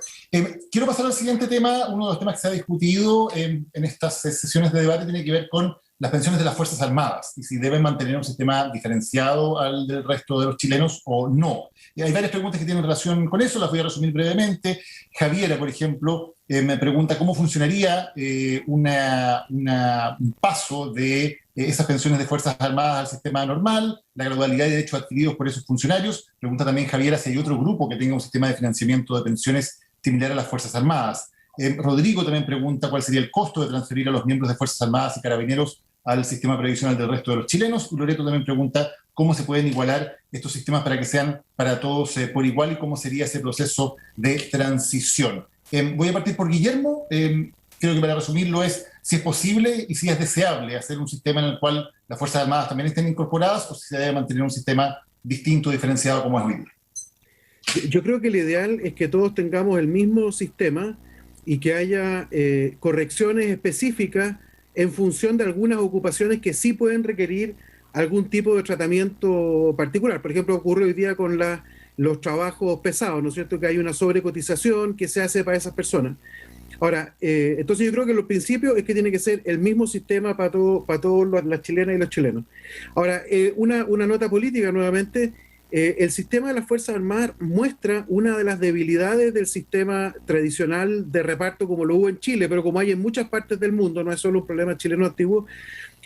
Quiero pasar al siguiente tema. Uno de los temas que se ha discutido en estas sesiones de debate tiene que ver con las pensiones de las Fuerzas Armadas y si deben mantener un sistema diferenciado al del resto de los chilenos o no. Y hay varias preguntas que tienen relación con eso, las voy a resumir brevemente. Javiera, por ejemplo, me pregunta cómo funcionaría un paso de esas pensiones de Fuerzas Armadas al sistema normal, la gradualidad de derechos adquiridos por esos funcionarios. Pregunta también Javiera si hay otro grupo que tenga un sistema de financiamiento de pensiones similar a las Fuerzas Armadas. Rodrigo también pregunta cuál sería el costo de transferir a los miembros de Fuerzas Armadas y Carabineros al sistema previsional del resto de los chilenos. Y Loreto también pregunta cómo se pueden igualar estos sistemas para que sean para todos por igual y cómo sería ese proceso de transición. Voy a partir por Guillermo. Creo que para resumirlo es si es posible y si es deseable hacer un sistema en el cual las Fuerzas Armadas también estén incorporadas, o si se debe mantener un sistema distinto, diferenciado como es hoy día. Yo creo que lo ideal es que todos tengamos el mismo sistema y que haya correcciones específicas en función de algunas ocupaciones que sí pueden requerir algún tipo de tratamiento particular. Por ejemplo, ocurre hoy día con los trabajos pesados, ¿no es cierto?, que hay una sobrecotización que se hace para esas personas. Ahora, entonces yo creo que los principios es que tiene que ser el mismo sistema para todas las chilenas y los chilenos. Ahora, una nota política nuevamente. El sistema de las Fuerzas Armadas muestra una de las debilidades del sistema tradicional de reparto como lo hubo en Chile, pero como hay en muchas partes del mundo, no es solo un problema chileno antiguo,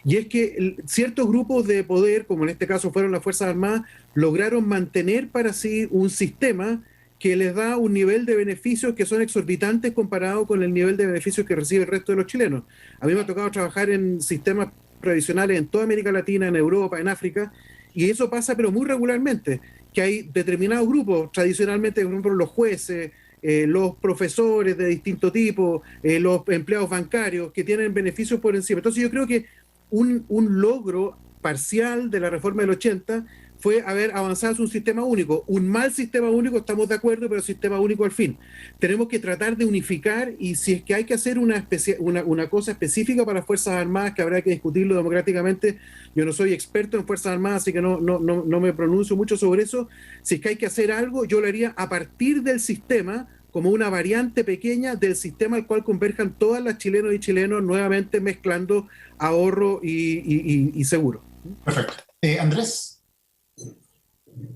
y es que ciertos grupos de poder, como en este caso fueron las Fuerzas Armadas, lograron mantener para sí un sistema que les da un nivel de beneficios que son exorbitantes comparado con el nivel de beneficios que recibe el resto de los chilenos. A mí me ha tocado trabajar en sistemas previsionales en toda América Latina, en Europa, en África, y eso pasa pero muy regularmente, que hay determinados grupos, tradicionalmente, por ejemplo, los jueces, los profesores de distinto tipo, los empleados bancarios, que tienen beneficios por encima. Entonces yo creo que un logro parcial de la reforma del 80 fue haber avanzado hacia un sistema único. Un mal sistema único, estamos de acuerdo, pero sistema único al fin. Tenemos que tratar de unificar, y si es que hay que hacer una cosa específica para las Fuerzas Armadas, que habrá que discutirlo democráticamente. Yo no soy experto en Fuerzas Armadas, así que no me pronuncio mucho sobre eso. Si es que hay que hacer algo, yo lo haría a partir del sistema, como una variante pequeña del sistema al cual converjan todas las chilenos y chilenos, nuevamente mezclando ahorro y seguro. Perfecto. Andrés.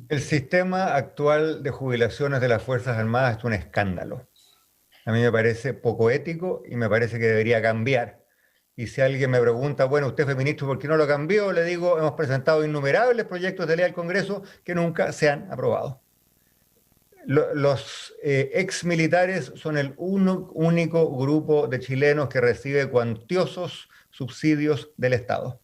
El sistema actual de jubilaciones de las Fuerzas Armadas es un escándalo. A mí me parece poco ético y me parece que debería cambiar. Y si alguien me pregunta, bueno, usted es ministro, ¿por qué no lo cambió? Le digo, hemos presentado innumerables proyectos de ley al Congreso que nunca se han aprobado. Los ex militares son el único grupo de chilenos que recibe cuantiosos subsidios del Estado.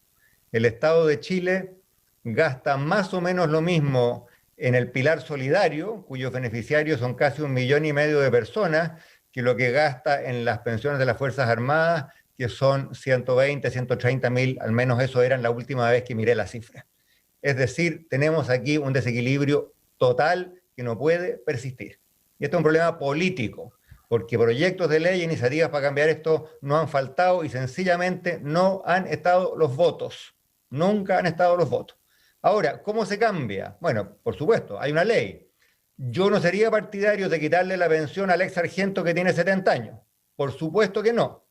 El Estado de Chile gasta más o menos lo mismo en el pilar solidario, cuyos beneficiarios son casi 1,5 millones de personas, que lo que gasta en las pensiones de las Fuerzas Armadas, que son 120, 130 mil, al menos eso era la última vez que miré la cifra. Es decir, tenemos aquí un desequilibrio total que no puede persistir. Y esto es un problema político, porque proyectos de ley e iniciativas para cambiar esto no han faltado y sencillamente no han estado los votos. Nunca han estado los votos. Ahora, ¿cómo se cambia? Bueno, por supuesto, hay una ley. Yo no sería partidario de quitarle la pensión al ex sargento que tiene 70 años. Por supuesto que no.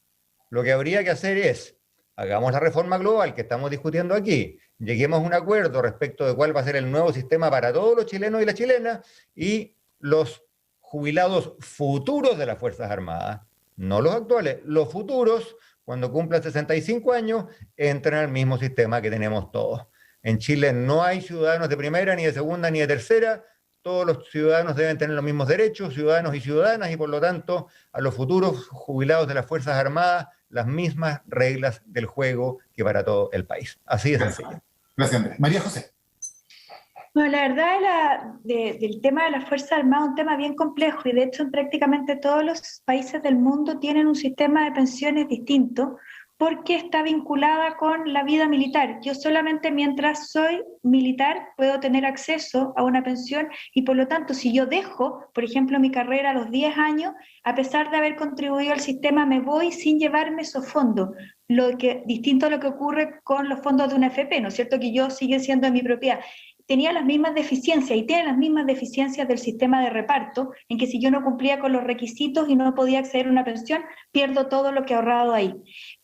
Lo que habría que hacer es, hagamos la reforma global que estamos discutiendo aquí, lleguemos a un acuerdo respecto de cuál va a ser el nuevo sistema para todos los chilenos y las chilenas, y los jubilados futuros de las Fuerzas Armadas, no los actuales, los futuros, cuando cumplan 65 años, entran al mismo sistema que tenemos todos. En Chile no hay ciudadanos de primera, ni de segunda, ni de tercera. Todos los ciudadanos deben tener los mismos derechos, ciudadanos y ciudadanas, y por lo tanto a los futuros jubilados de las Fuerzas Armadas las mismas reglas del juego que para todo el país. Así de sencillo. Gracias, Andrés. María José. Bueno, la verdad del tema de las Fuerzas Armadas es un tema bien complejo y de hecho en prácticamente todos los países del mundo tienen un sistema de pensiones distinto porque está vinculada con la vida militar. Yo solamente mientras soy militar puedo tener acceso a una pensión y por lo tanto si yo dejo, por ejemplo, mi carrera a los 10 años, a pesar de haber contribuido al sistema, me voy sin llevarme esos fondos. Distinto a lo que ocurre con los fondos de una AFP, ¿no es cierto? Que yo sigue siendo de mi propiedad. Tenía las mismas deficiencias y tiene las mismas deficiencias del sistema de reparto, en que si yo no cumplía con los requisitos y no podía acceder a una pensión, pierdo todo lo que he ahorrado ahí.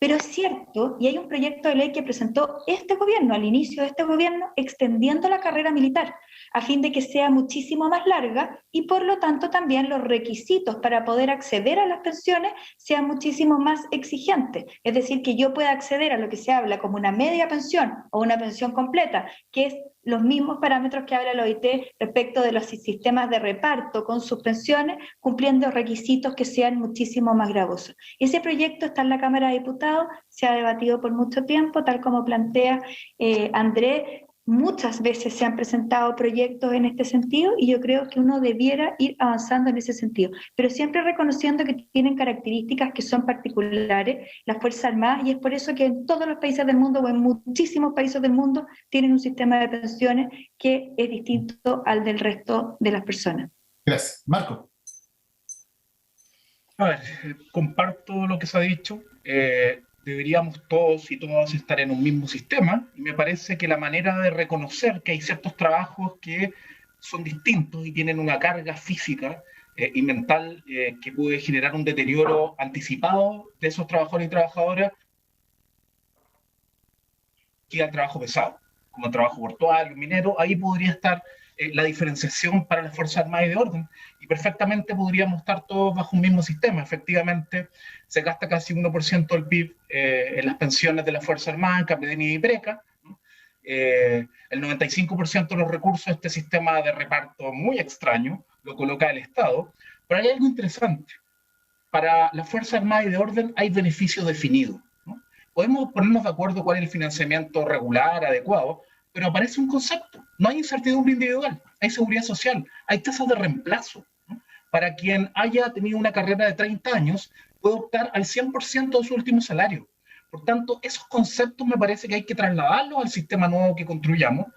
Pero es cierto, y hay un proyecto de ley que presentó este gobierno, al inicio de este gobierno, extendiendo la carrera militar, a fin de que sea muchísimo más larga y por lo tanto también los requisitos para poder acceder a las pensiones sean muchísimo más exigentes. Es decir, que yo pueda acceder a lo que se habla como una media pensión o una pensión completa, que es los mismos parámetros que habla la OIT respecto de los sistemas de reparto con sus pensiones, cumpliendo requisitos que sean muchísimo más gravosos. Ese proyecto está en la Cámara de Diputados, se ha debatido por mucho tiempo, tal como plantea Andrés. Muchas veces se han presentado proyectos en este sentido y yo creo que uno debiera ir avanzando en ese sentido, pero siempre reconociendo que tienen características que son particulares las Fuerzas Armadas y es por eso que en todos los países del mundo o en muchísimos países del mundo tienen un sistema de pensiones que es distinto al del resto de las personas. Gracias. Marco. A ver, comparto lo que se ha dicho. Deberíamos todos y todas estar en un mismo sistema. Y me parece que la manera de reconocer que hay ciertos trabajos que son distintos y tienen una carga física y mental que puede generar un deterioro anticipado de esos trabajadores y trabajadoras que al trabajo pesado, como el trabajo portuario, minero, ahí podría estar la diferenciación para las Fuerzas Armadas y de Orden, y perfectamente podríamos estar todos bajo un mismo sistema. Efectivamente, se gasta casi 1% del PIB en las pensiones de las Fuerzas Armadas, en Capitania y Preca, ¿no? El 95% de los recursos de este sistema de reparto muy extraño lo coloca el Estado, pero hay algo interesante. Para las Fuerzas Armadas y de Orden hay beneficios definidos, ¿no? Podemos ponernos de acuerdo cuál es el financiamiento regular, adecuado, pero aparece un concepto. No hay incertidumbre individual, hay seguridad social, hay tasas de reemplazo, ¿no? Para quien haya tenido una carrera de 30 años, puede optar al 100% de su último salario. Por tanto, esos conceptos me parece que hay que trasladarlos al sistema nuevo que construyamos,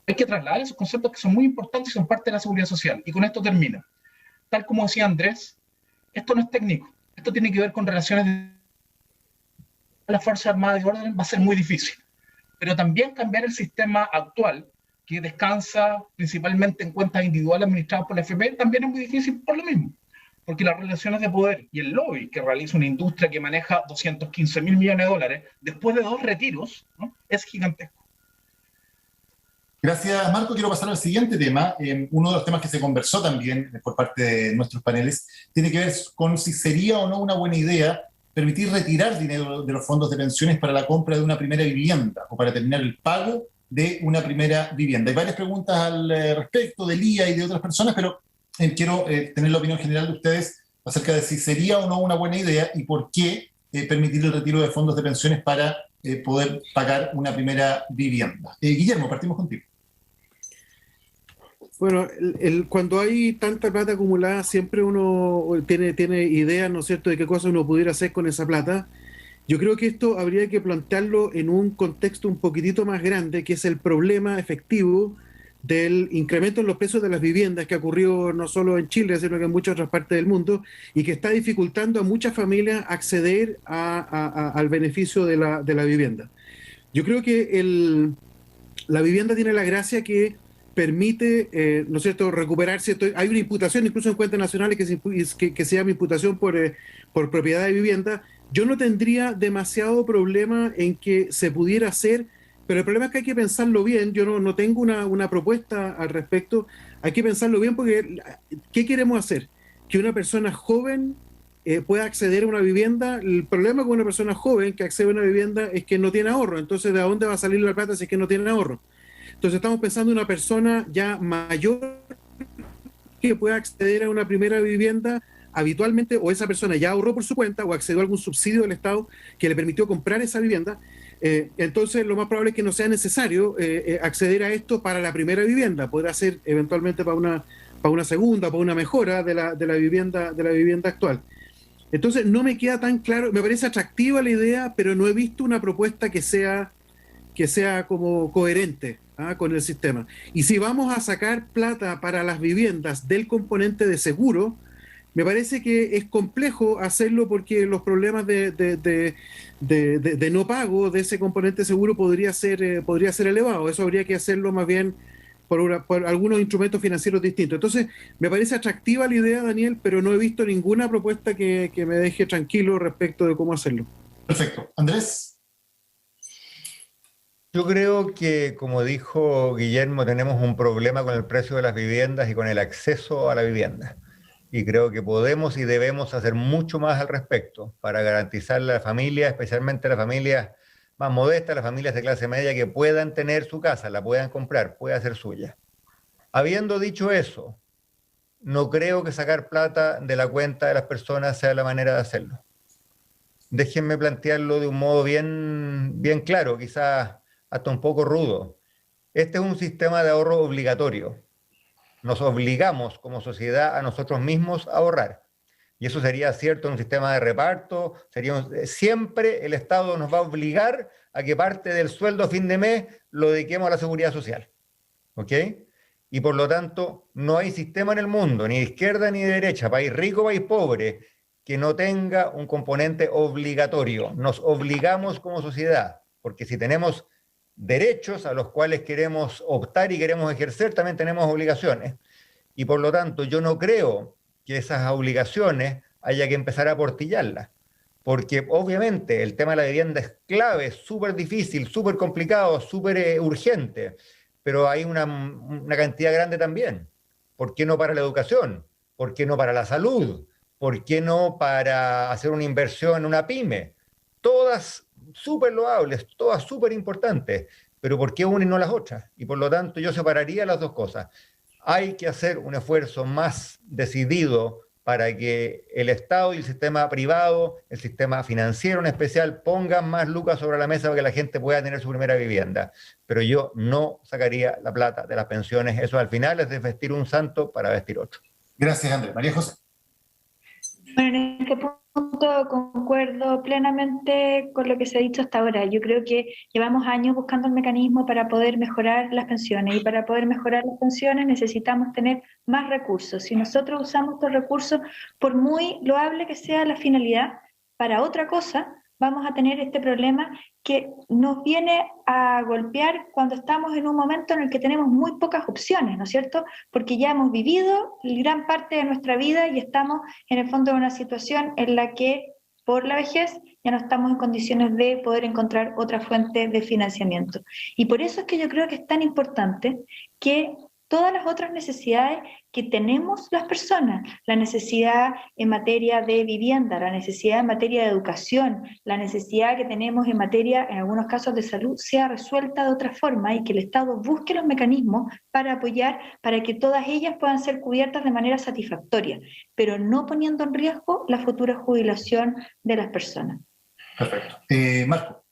hay que trasladar esos conceptos que son muy importantes y son parte de la seguridad social. Y con esto termino. Tal como decía Andrés, esto no es técnico, esto tiene que ver con relaciones de las Fuerzas Armadas de Orden va a ser muy difícil, pero también cambiar el sistema actual, que descansa principalmente en cuentas individuales administradas por la AFP, también es muy difícil por lo mismo, porque las relaciones de poder y el lobby que realiza una industria que maneja 215.000 millones de dólares después de 2 retiros, ¿no?, es gigantesco. Gracias, Marco. Quiero pasar al siguiente tema. Uno de los temas que se conversó también por parte de nuestros paneles tiene que ver con si sería o no una buena idea permitir retirar dinero de los fondos de pensiones para la compra de una primera vivienda o para terminar el pago de una primera vivienda. Hay varias preguntas al respecto del IA y de otras personas, pero quiero tener la opinión general de ustedes acerca de si sería o no una buena idea y por qué permitir el retiro de fondos de pensiones para poder pagar una primera vivienda. Guillermo, partimos contigo. Bueno, cuando hay tanta plata acumulada, siempre uno tiene ideas, ¿no es cierto?, de qué cosas uno pudiera hacer con esa plata. Yo creo que esto habría que plantearlo en un contexto un poquitito más grande, que es el problema efectivo del incremento en los precios de las viviendas que ha ocurrido no solo en Chile, sino que en muchas otras partes del mundo, y que está dificultando a muchas familias acceder al beneficio de la vivienda. Yo creo que la vivienda tiene la gracia que permite, ¿no es cierto?, recuperar cierto. Hay una imputación, incluso en cuentas nacionales, que se llama imputación por propiedad de vivienda. Yo no tendría demasiado problema en que se pudiera hacer, pero el problema es que hay que pensarlo bien. Yo no tengo una propuesta al respecto. Hay que pensarlo bien porque ¿qué queremos hacer? Que una persona joven pueda acceder a una vivienda. El problema con una persona joven que accede a una vivienda es que no tiene ahorro. Entonces, ¿de dónde va a salir la plata si es que no tiene ahorro? Entonces estamos pensando en una persona ya mayor que pueda acceder a una primera vivienda habitualmente, o esa persona ya ahorró por su cuenta o accedió a algún subsidio del Estado que le permitió comprar esa vivienda. Entonces lo más probable es que no sea necesario acceder a esto para la primera vivienda, podrá ser eventualmente para una segunda, para una mejora de la vivienda actual. Entonces no me queda tan claro, me parece atractiva la idea, pero no he visto una propuesta que sea como coherente con el sistema. Y si vamos a sacar plata para las viviendas del componente de seguro, me parece que es complejo hacerlo porque los problemas de no pago de ese componente seguro podría ser elevado. Eso habría que hacerlo más bien por algunos instrumentos financieros distintos. Entonces, me parece atractiva la idea, Daniel, pero no he visto ninguna propuesta que me deje tranquilo respecto de cómo hacerlo. Perfecto. Andrés. Yo creo que, como dijo Guillermo, tenemos un problema con el precio de las viviendas y con el acceso a la vivienda. Y creo que podemos y debemos hacer mucho más al respecto para garantizarle a la familia, especialmente a las familias más modestas, las familias de clase media, que puedan tener su casa, la puedan comprar, pueda ser suya. Habiendo dicho eso, no creo que sacar plata de la cuenta de las personas sea la manera de hacerlo. Déjenme plantearlo de un modo bien claro, quizás hasta un poco rudo. Este es un sistema de ahorro obligatorio. Nos obligamos como sociedad a nosotros mismos a ahorrar. Y eso sería cierto en un sistema de reparto. Siempre el Estado nos va a obligar a que parte del sueldo a fin de mes lo dediquemos a la seguridad social. ¿Ok? Y por lo tanto, no hay sistema en el mundo, ni de izquierda ni de derecha, país rico, país pobre, que no tenga un componente obligatorio. Nos obligamos como sociedad, porque si tenemos derechos a los cuales queremos optar y queremos ejercer, también tenemos obligaciones. Y por lo tanto, yo no creo que esas obligaciones haya que empezar a aportillarlas, porque obviamente el tema de la vivienda es clave, súper difícil, súper complicado, súper urgente, pero hay una cantidad grande también. ¿Por qué no para la educación? ¿Por qué no para la salud? ¿Por qué no para hacer una inversión en una pyme? Todas súper loables, todas súper importantes, pero ¿por qué una y no las otras? Y por lo tanto yo separaría las dos cosas. Hay que hacer un esfuerzo más decidido para que el Estado y el sistema privado, el sistema financiero en especial, pongan más lucas sobre la mesa para que la gente pueda tener su primera vivienda. Pero yo no sacaría la plata de las pensiones. Eso al final es de vestir un santo para vestir otro. Gracias, Andrés. María José. Bueno, en este punto concuerdo plenamente con lo que se ha dicho hasta ahora. Yo creo que llevamos años buscando el mecanismo para poder mejorar las pensiones, y para poder mejorar las pensiones necesitamos tener más recursos. Si nosotros usamos estos recursos, por muy loable que sea la finalidad, para otra cosa, vamos a tener este problema que nos viene a golpear cuando estamos en un momento en el que tenemos muy pocas opciones, ¿no es cierto? Porque ya hemos vivido gran parte de nuestra vida y estamos en el fondo en una situación en la que por la vejez ya no estamos en condiciones de poder encontrar otra fuente de financiamiento. Y por eso es que yo creo que es tan importante que todas las otras necesidades que tenemos las personas, la necesidad en materia de vivienda, la necesidad en materia de educación, la necesidad que tenemos en materia, en algunos casos de salud, sea resuelta de otra forma y que el Estado busque los mecanismos para apoyar, para que todas ellas puedan ser cubiertas de manera satisfactoria, pero no poniendo en riesgo la futura jubilación de las personas. Perfecto. Marco.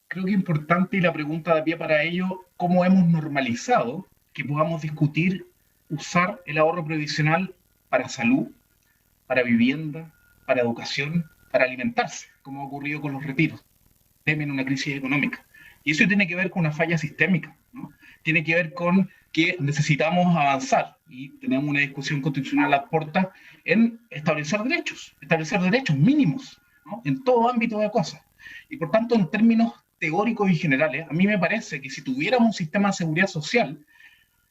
Creo que es importante, y la pregunta da pie para ello, cómo hemos normalizado que podamos discutir usar el ahorro previsional para salud, para vivienda, para educación, para alimentarse, como ha ocurrido con los retiros, temen una crisis económica. Y eso tiene que ver con una falla sistémica, ¿no? Tiene que ver con que necesitamos avanzar y tenemos una discusión constitucional a las puertas en establecer derechos mínimos, ¿no? En todo ámbito de cosas. Y por tanto, en términos teóricos y generales, a mí me parece que si tuviéramos un sistema de seguridad social,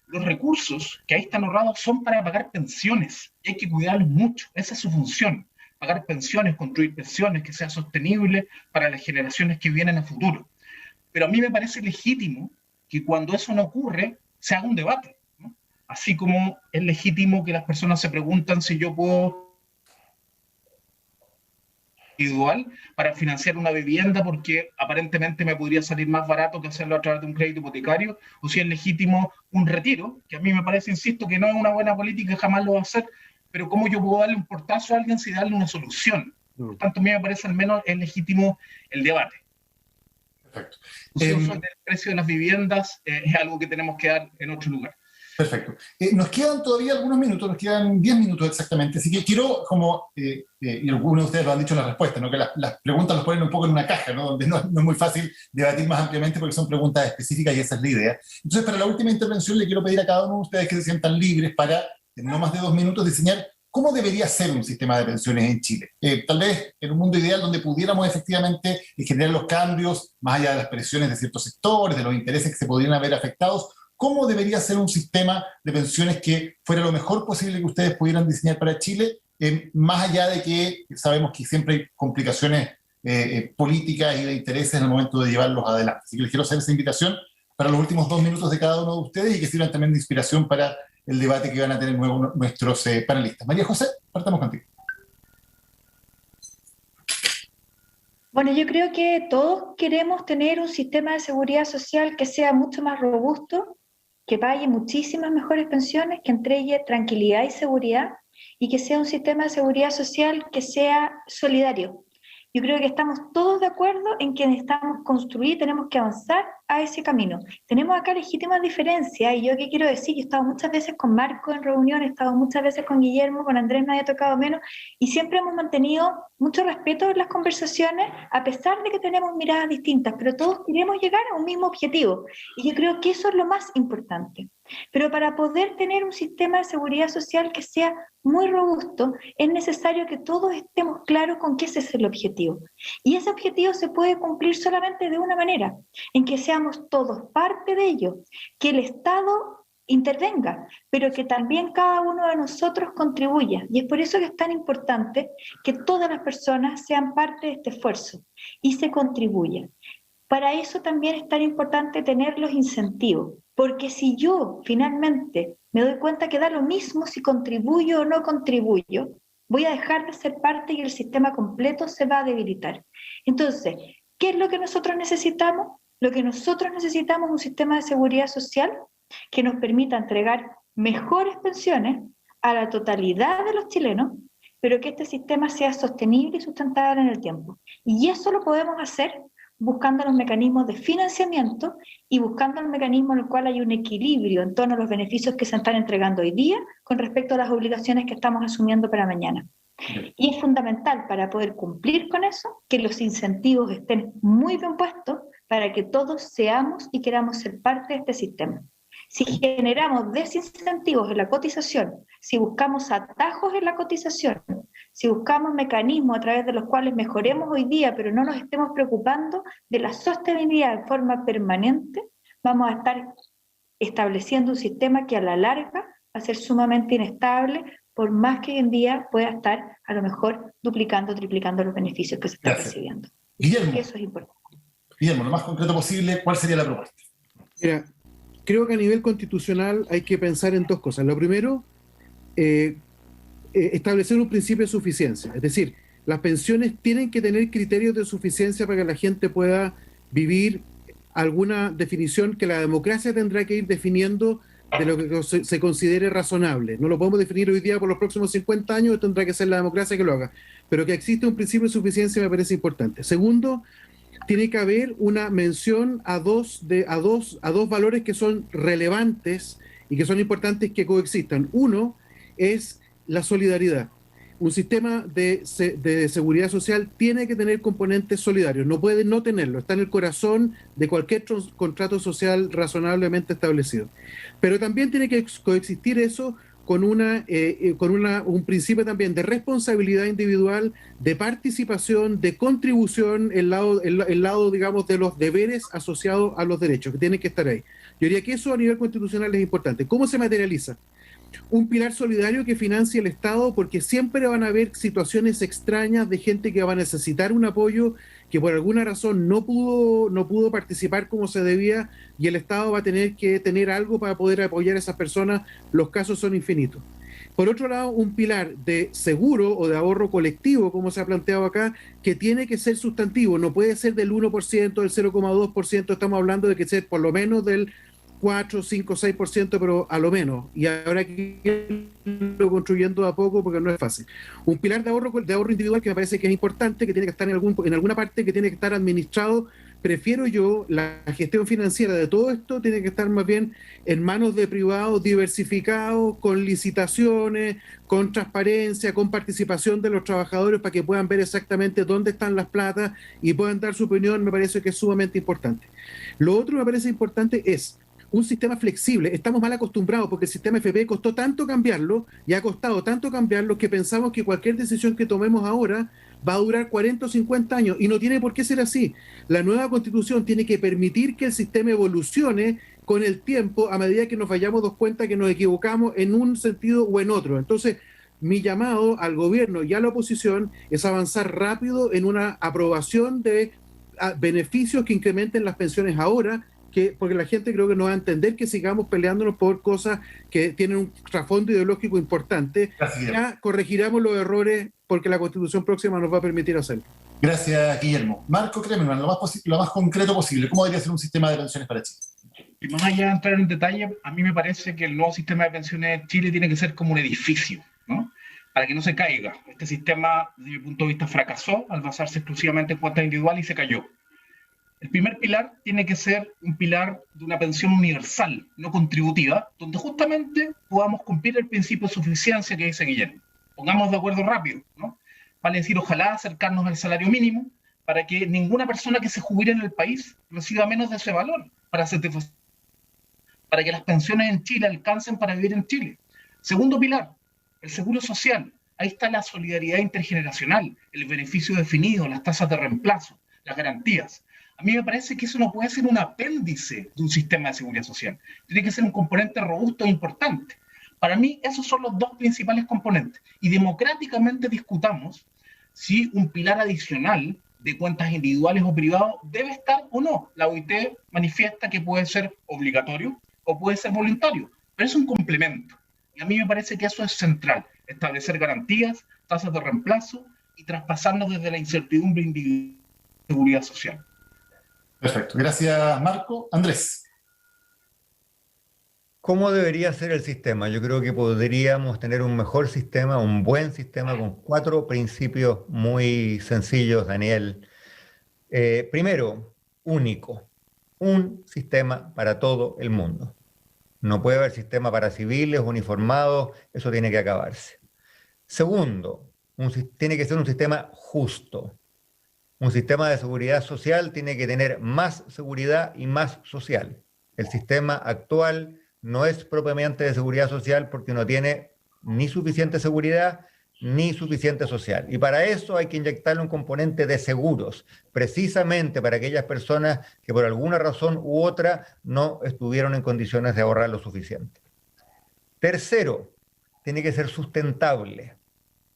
los recursos que ahí están ahorrados son para pagar pensiones y hay que cuidarlos mucho. Esa es su función, pagar pensiones, construir pensiones que sean sostenibles para las generaciones que vienen a futuro. Pero a mí me parece legítimo que cuando eso no ocurre, se haga un debate, ¿no? Así como es legítimo que las personas se preguntan si yo puedo individual para financiar una vivienda porque aparentemente me podría salir más barato que hacerlo a través de un crédito hipotecario, o si es legítimo un retiro, que a mí me parece, insisto, que no es una buena política, jamás lo va a hacer, pero cómo yo puedo darle un portazo a alguien sin darle una solución. Por tanto, a mí me parece al menos es legítimo el debate. Perfecto. Sobre el precio de las viviendas es algo que tenemos que dar en otro lugar. Perfecto. Nos quedan todavía algunos minutos, nos quedan 10 minutos exactamente, así que quiero, como, y algunos de ustedes lo han dicho en la respuesta, ¿no? Que las preguntas los ponen un poco en una caja, ¿no? Donde no es muy fácil debatir más ampliamente porque son preguntas específicas y esa es la idea. Entonces, para la última intervención le quiero pedir a cada uno de ustedes que se sientan libres para, en no más de 2 minutos, diseñar cómo debería ser un sistema de pensiones en Chile. Tal vez en un mundo ideal donde pudiéramos efectivamente generar los cambios, más allá de las presiones de ciertos sectores, de los intereses que se podrían haber afectados. ¿Cómo debería ser un sistema de pensiones que fuera lo mejor posible que ustedes pudieran diseñar para Chile, más allá de que sabemos que siempre hay complicaciones políticas y de intereses en el momento de llevarlos adelante? Así que les quiero hacer esa invitación para los últimos 2 minutos de cada uno de ustedes y que sirvan también de inspiración para el debate que van a tener nuestros panelistas. María José, partamos contigo. Bueno, yo creo que todos queremos tener un sistema de seguridad social que sea mucho más robusto, que pague muchísimas mejores pensiones, que entregue tranquilidad y seguridad, y que sea un sistema de seguridad social que sea solidario. Yo creo que estamos todos de acuerdo en que necesitamos construir, tenemos que avanzar a ese camino. Tenemos acá legítimas diferencias, y yo qué quiero decir, yo he estado muchas veces con Marco en reunión, he estado muchas veces con Guillermo, con Andrés me había tocado menos, y siempre hemos mantenido mucho respeto en las conversaciones, a pesar de que tenemos miradas distintas, pero todos queremos llegar a un mismo objetivo, y yo creo que eso es lo más importante. Pero para poder tener un sistema de seguridad social que sea muy robusto, es necesario que todos estemos claros con que ese es el objetivo. Y ese objetivo se puede cumplir solamente de una manera, en que seamos todos parte de ello, que el Estado intervenga, pero que también cada uno de nosotros contribuya. Y es por eso que es tan importante que todas las personas sean parte de este esfuerzo y se contribuyan. Para eso también es tan importante tener los incentivos, porque si yo finalmente me doy cuenta que da lo mismo si contribuyo o no contribuyo, voy a dejar de ser parte y el sistema completo se va a debilitar. Entonces, ¿qué es lo que nosotros necesitamos? Lo que nosotros necesitamos es un sistema de seguridad social que nos permita entregar mejores pensiones a la totalidad de los chilenos, pero que este sistema sea sostenible y sustentable en el tiempo. Y eso lo podemos hacer buscando los mecanismos de financiamiento y buscando el mecanismo en el cual hay un equilibrio en torno a los beneficios que se están entregando hoy día con respecto a las obligaciones que estamos asumiendo para mañana. Y es fundamental para poder cumplir con eso que los incentivos estén muy bien puestos para que todos seamos y queramos ser parte de este sistema. Si generamos desincentivos en la cotización, si buscamos atajos en la cotización, si buscamos mecanismos a través de los cuales mejoremos hoy día, pero no nos estemos preocupando de la sostenibilidad de forma permanente, vamos a estar estableciendo un sistema que a la larga va a ser sumamente inestable, por más que hoy en día pueda estar a lo mejor duplicando o triplicando los beneficios que se están recibiendo. Guillermo, eso es importante. Guillermo, lo más concreto posible, ¿cuál sería la propuesta? Mira, creo que a nivel constitucional hay que pensar en 2 cosas. Lo primero, establecer un principio de suficiencia. Es decir, las pensiones tienen que tener criterios de suficiencia para que la gente pueda vivir alguna definición que la democracia tendrá que ir definiendo de lo que se considere razonable. No lo podemos definir hoy día por los próximos 50 años, tendrá que ser la democracia que lo haga. Pero que existe un principio de suficiencia me parece importante. Segundo, tiene que haber una mención a dos valores que son relevantes y que son importantes que coexistan. Uno es la solidaridad. un sistema de seguridad social tiene que tener componentes solidarios, no puede no tenerlo, está en el corazón de cualquier contrato social razonablemente establecido. Pero también tiene que coexistir eso con un principio también de responsabilidad individual, de participación, de contribución, el lado, digamos, de los deberes asociados a los derechos, que tienen que estar ahí. Yo diría que eso a nivel constitucional es importante. ¿Cómo se materializa? Un pilar solidario que financie el Estado, porque siempre van a haber situaciones extrañas de gente que va a necesitar un apoyo, que por alguna razón no pudo participar como se debía, y el Estado va a tener que tener algo para poder apoyar a esas personas. Los casos son infinitos. Por otro lado, un pilar de seguro o de ahorro colectivo, como se ha planteado acá, que tiene que ser sustantivo, no puede ser del 1%, del 0,2%, estamos hablando de que ser por lo menos del 4, 5, 6%, pero a lo menos. Y ahora que lo construyendo de a poco porque no es fácil. Un pilar de ahorro individual que me parece que es importante, que tiene que estar en alguna parte, que tiene que estar administrado. Prefiero yo, la gestión financiera de todo esto tiene que estar más bien en manos de privados diversificados, con licitaciones, con transparencia, con participación de los trabajadores para que puedan ver exactamente dónde están las platas y puedan dar su opinión. Me parece que es sumamente importante. Lo otro que me parece importante es un sistema flexible. Estamos mal acostumbrados porque el sistema FP costó tanto cambiarlo y ha costado tanto cambiarlo que pensamos que cualquier decisión que tomemos ahora va a durar 40 o 50 años y no tiene por qué ser así. La nueva Constitución tiene que permitir que el sistema evolucione con el tiempo a medida que nos vayamos dando cuenta que nos equivocamos en un sentido o en otro. Entonces, mi llamado al gobierno y a la oposición es avanzar rápido en una aprobación de beneficios que incrementen las pensiones ahora, porque la gente creo que no va a entender que sigamos peleándonos por cosas que tienen un trasfondo ideológico importante. Ya corregiremos los errores porque la Constitución próxima nos va a permitir hacerlo. Gracias, Guillermo. Marco Kremerman, lo más concreto posible, ¿cómo debería ser un sistema de pensiones para Chile? Y más allá de entrar en detalle, a mí me parece que el nuevo sistema de pensiones de Chile tiene que ser como un edificio, ¿no? Para que no se caiga. Este sistema, desde mi punto de vista, fracasó al basarse exclusivamente en cuentas individuales y se cayó. El primer pilar tiene que ser un pilar de una pensión universal, no contributiva, donde justamente podamos cumplir el principio de suficiencia que dice Guillermo. Pongamos de acuerdo rápido, ¿no? Vale decir, ojalá acercarnos al salario mínimo para que ninguna persona que se jubile en el país reciba menos de ese valor, para que las pensiones en Chile alcancen para vivir en Chile. Segundo pilar, el seguro social. Ahí está la solidaridad intergeneracional, el beneficio definido, las tasas de reemplazo, las garantías. A mí me parece que eso no puede ser un apéndice de un sistema de seguridad social. Tiene que ser un componente robusto e importante. Para mí, esos son los dos principales componentes. Y democráticamente discutamos si un pilar adicional de cuentas individuales o privadas debe estar o no. La OIT manifiesta que puede ser obligatorio o puede ser voluntario, pero es un complemento. Y a mí me parece que eso es central. Establecer garantías, tasas de reemplazo y traspasarnos desde la incertidumbre individual de seguridad social. Perfecto. Gracias, Marco. Andrés. ¿Cómo debería ser el sistema? Yo creo que podríamos tener un mejor sistema, un buen sistema con 4 principios muy sencillos, Daniel. Primero, único. Un sistema para todo el mundo. No puede haber sistema para civiles, uniformados, eso tiene que acabarse. Segundo, tiene que ser un sistema justo. Un sistema de seguridad social tiene que tener más seguridad y más social. El sistema actual no es propiamente de seguridad social porque no tiene ni suficiente seguridad ni suficiente social. Y para eso hay que inyectarle un componente de seguros, precisamente para aquellas personas que por alguna razón u otra no estuvieron en condiciones de ahorrar lo suficiente. Tercero, tiene que ser sustentable.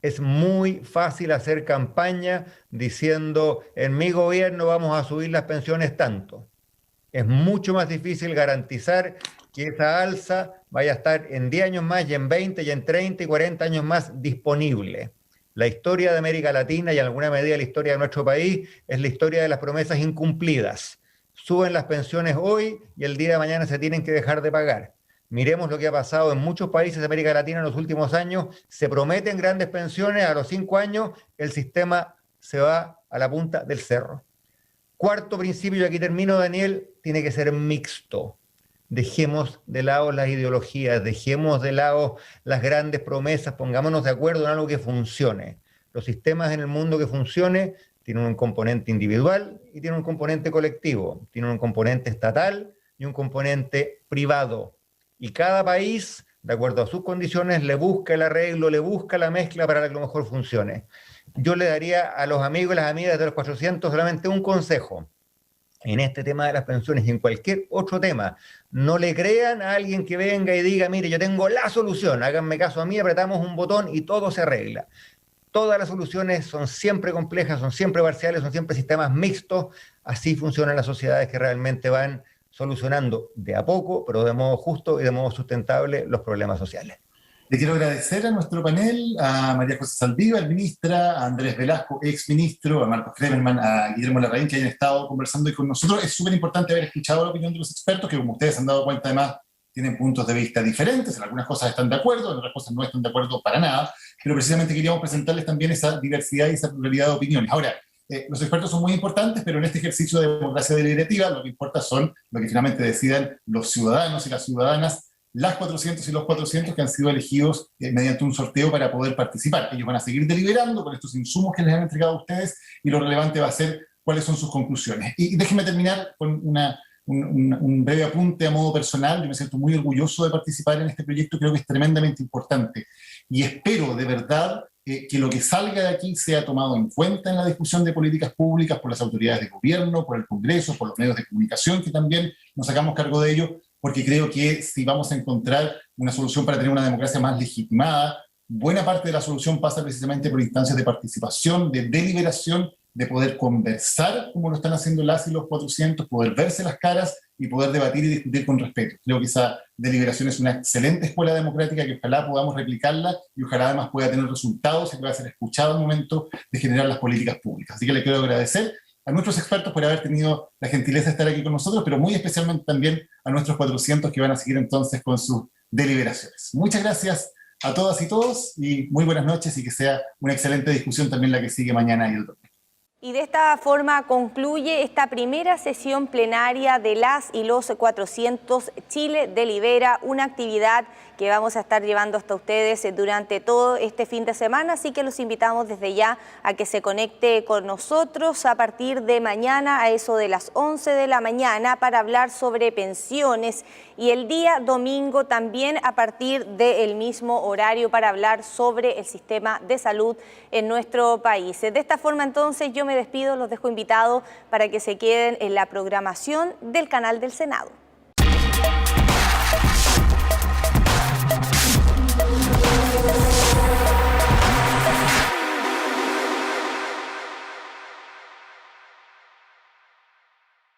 Es muy fácil hacer campaña diciendo, en mi gobierno vamos a subir las pensiones tanto. Es mucho más difícil garantizar que esa alza vaya a estar en 10 años más y en 20 y en 30 y 40 años más disponible. La historia de América Latina y en alguna medida la historia de nuestro país es la historia de las promesas incumplidas. Suben las pensiones hoy y el día de mañana se tienen que dejar de pagar. Miremos lo que ha pasado en muchos países de América Latina en los últimos años. Se prometen grandes pensiones, a los 5 años el sistema se va a la punta del cerro. Cuarto principio, y aquí termino, Daniel, tiene que ser mixto. Dejemos de lado las ideologías, dejemos de lado las grandes promesas, pongámonos de acuerdo en algo que funcione. Los sistemas en el mundo que funcione tienen un componente individual y tienen un componente colectivo, tienen un componente estatal y un componente privado. Y cada país, de acuerdo a sus condiciones, le busca el arreglo, le busca la mezcla para que lo mejor funcione. Yo le daría a los amigos y las amigas de los 400 solamente un consejo. En este tema de las pensiones y en cualquier otro tema, no le crean a alguien que venga y diga, mire, yo tengo la solución, háganme caso a mí, apretamos un botón y todo se arregla. Todas las soluciones son siempre complejas, son siempre parciales, son siempre sistemas mixtos. Así funcionan las sociedades que realmente van solucionando de a poco, pero de modo justo y de modo sustentable los problemas sociales. Le quiero agradecer a nuestro panel, a María José Saldívar, ministra, a Andrés Velasco, exministro, a Marcos Kremerman, a Guillermo Larraín, que hayan estado conversando hoy con nosotros. Es súper importante haber escuchado la opinión de los expertos, que como ustedes se han dado cuenta, además, tienen puntos de vista diferentes. En algunas cosas están de acuerdo, en otras cosas no están de acuerdo para nada, pero precisamente queríamos presentarles también esa diversidad y esa pluralidad de opiniones. Ahora, los expertos son muy importantes, pero en este ejercicio de democracia deliberativa lo que importa son lo que finalmente decidan los ciudadanos y las ciudadanas, las 400 y los 400 que han sido elegidos mediante un sorteo para poder participar. Ellos van a seguir deliberando con estos insumos que les han entregado a ustedes y lo relevante va a ser cuáles son sus conclusiones. Y déjenme terminar con un breve apunte a modo personal. Yo me siento muy orgulloso de participar en este proyecto, creo que es tremendamente importante y espero de verdad que lo que salga de aquí sea tomado en cuenta en la discusión de políticas públicas por las autoridades de gobierno, por el Congreso, por los medios de comunicación que también nos hagamos cargo de ello, porque creo que si vamos a encontrar una solución para tener una democracia más legitimada, buena parte de la solución pasa precisamente por instancias de participación, de deliberación, de poder conversar como lo están haciendo las y los 400, poder verse las caras y poder debatir y discutir con respeto. Creo que esa deliberación es una excelente escuela democrática que ojalá podamos replicarla y ojalá además pueda tener resultados y pueda ser escuchada al momento de generar las políticas públicas. Así que le quiero agradecer a nuestros expertos por haber tenido la gentileza de estar aquí con nosotros, pero muy especialmente también a nuestros 400 que van a seguir entonces con sus deliberaciones. Muchas gracias a todas y todos y muy buenas noches y que sea una excelente discusión también la que sigue mañana y el domingo. Y de esta forma concluye esta primera sesión plenaria de las y los 400 Chile Delibera, una actividad que vamos a estar llevando hasta ustedes durante todo este fin de semana, así que los invitamos desde ya a que se conecte con nosotros a partir de mañana a eso de las 11 de la mañana para hablar sobre pensiones y el día domingo también a partir del mismo horario para hablar sobre el sistema de salud en nuestro país. De esta forma entonces yo me despido, los dejo invitados para que se queden en la programación del canal del Senado.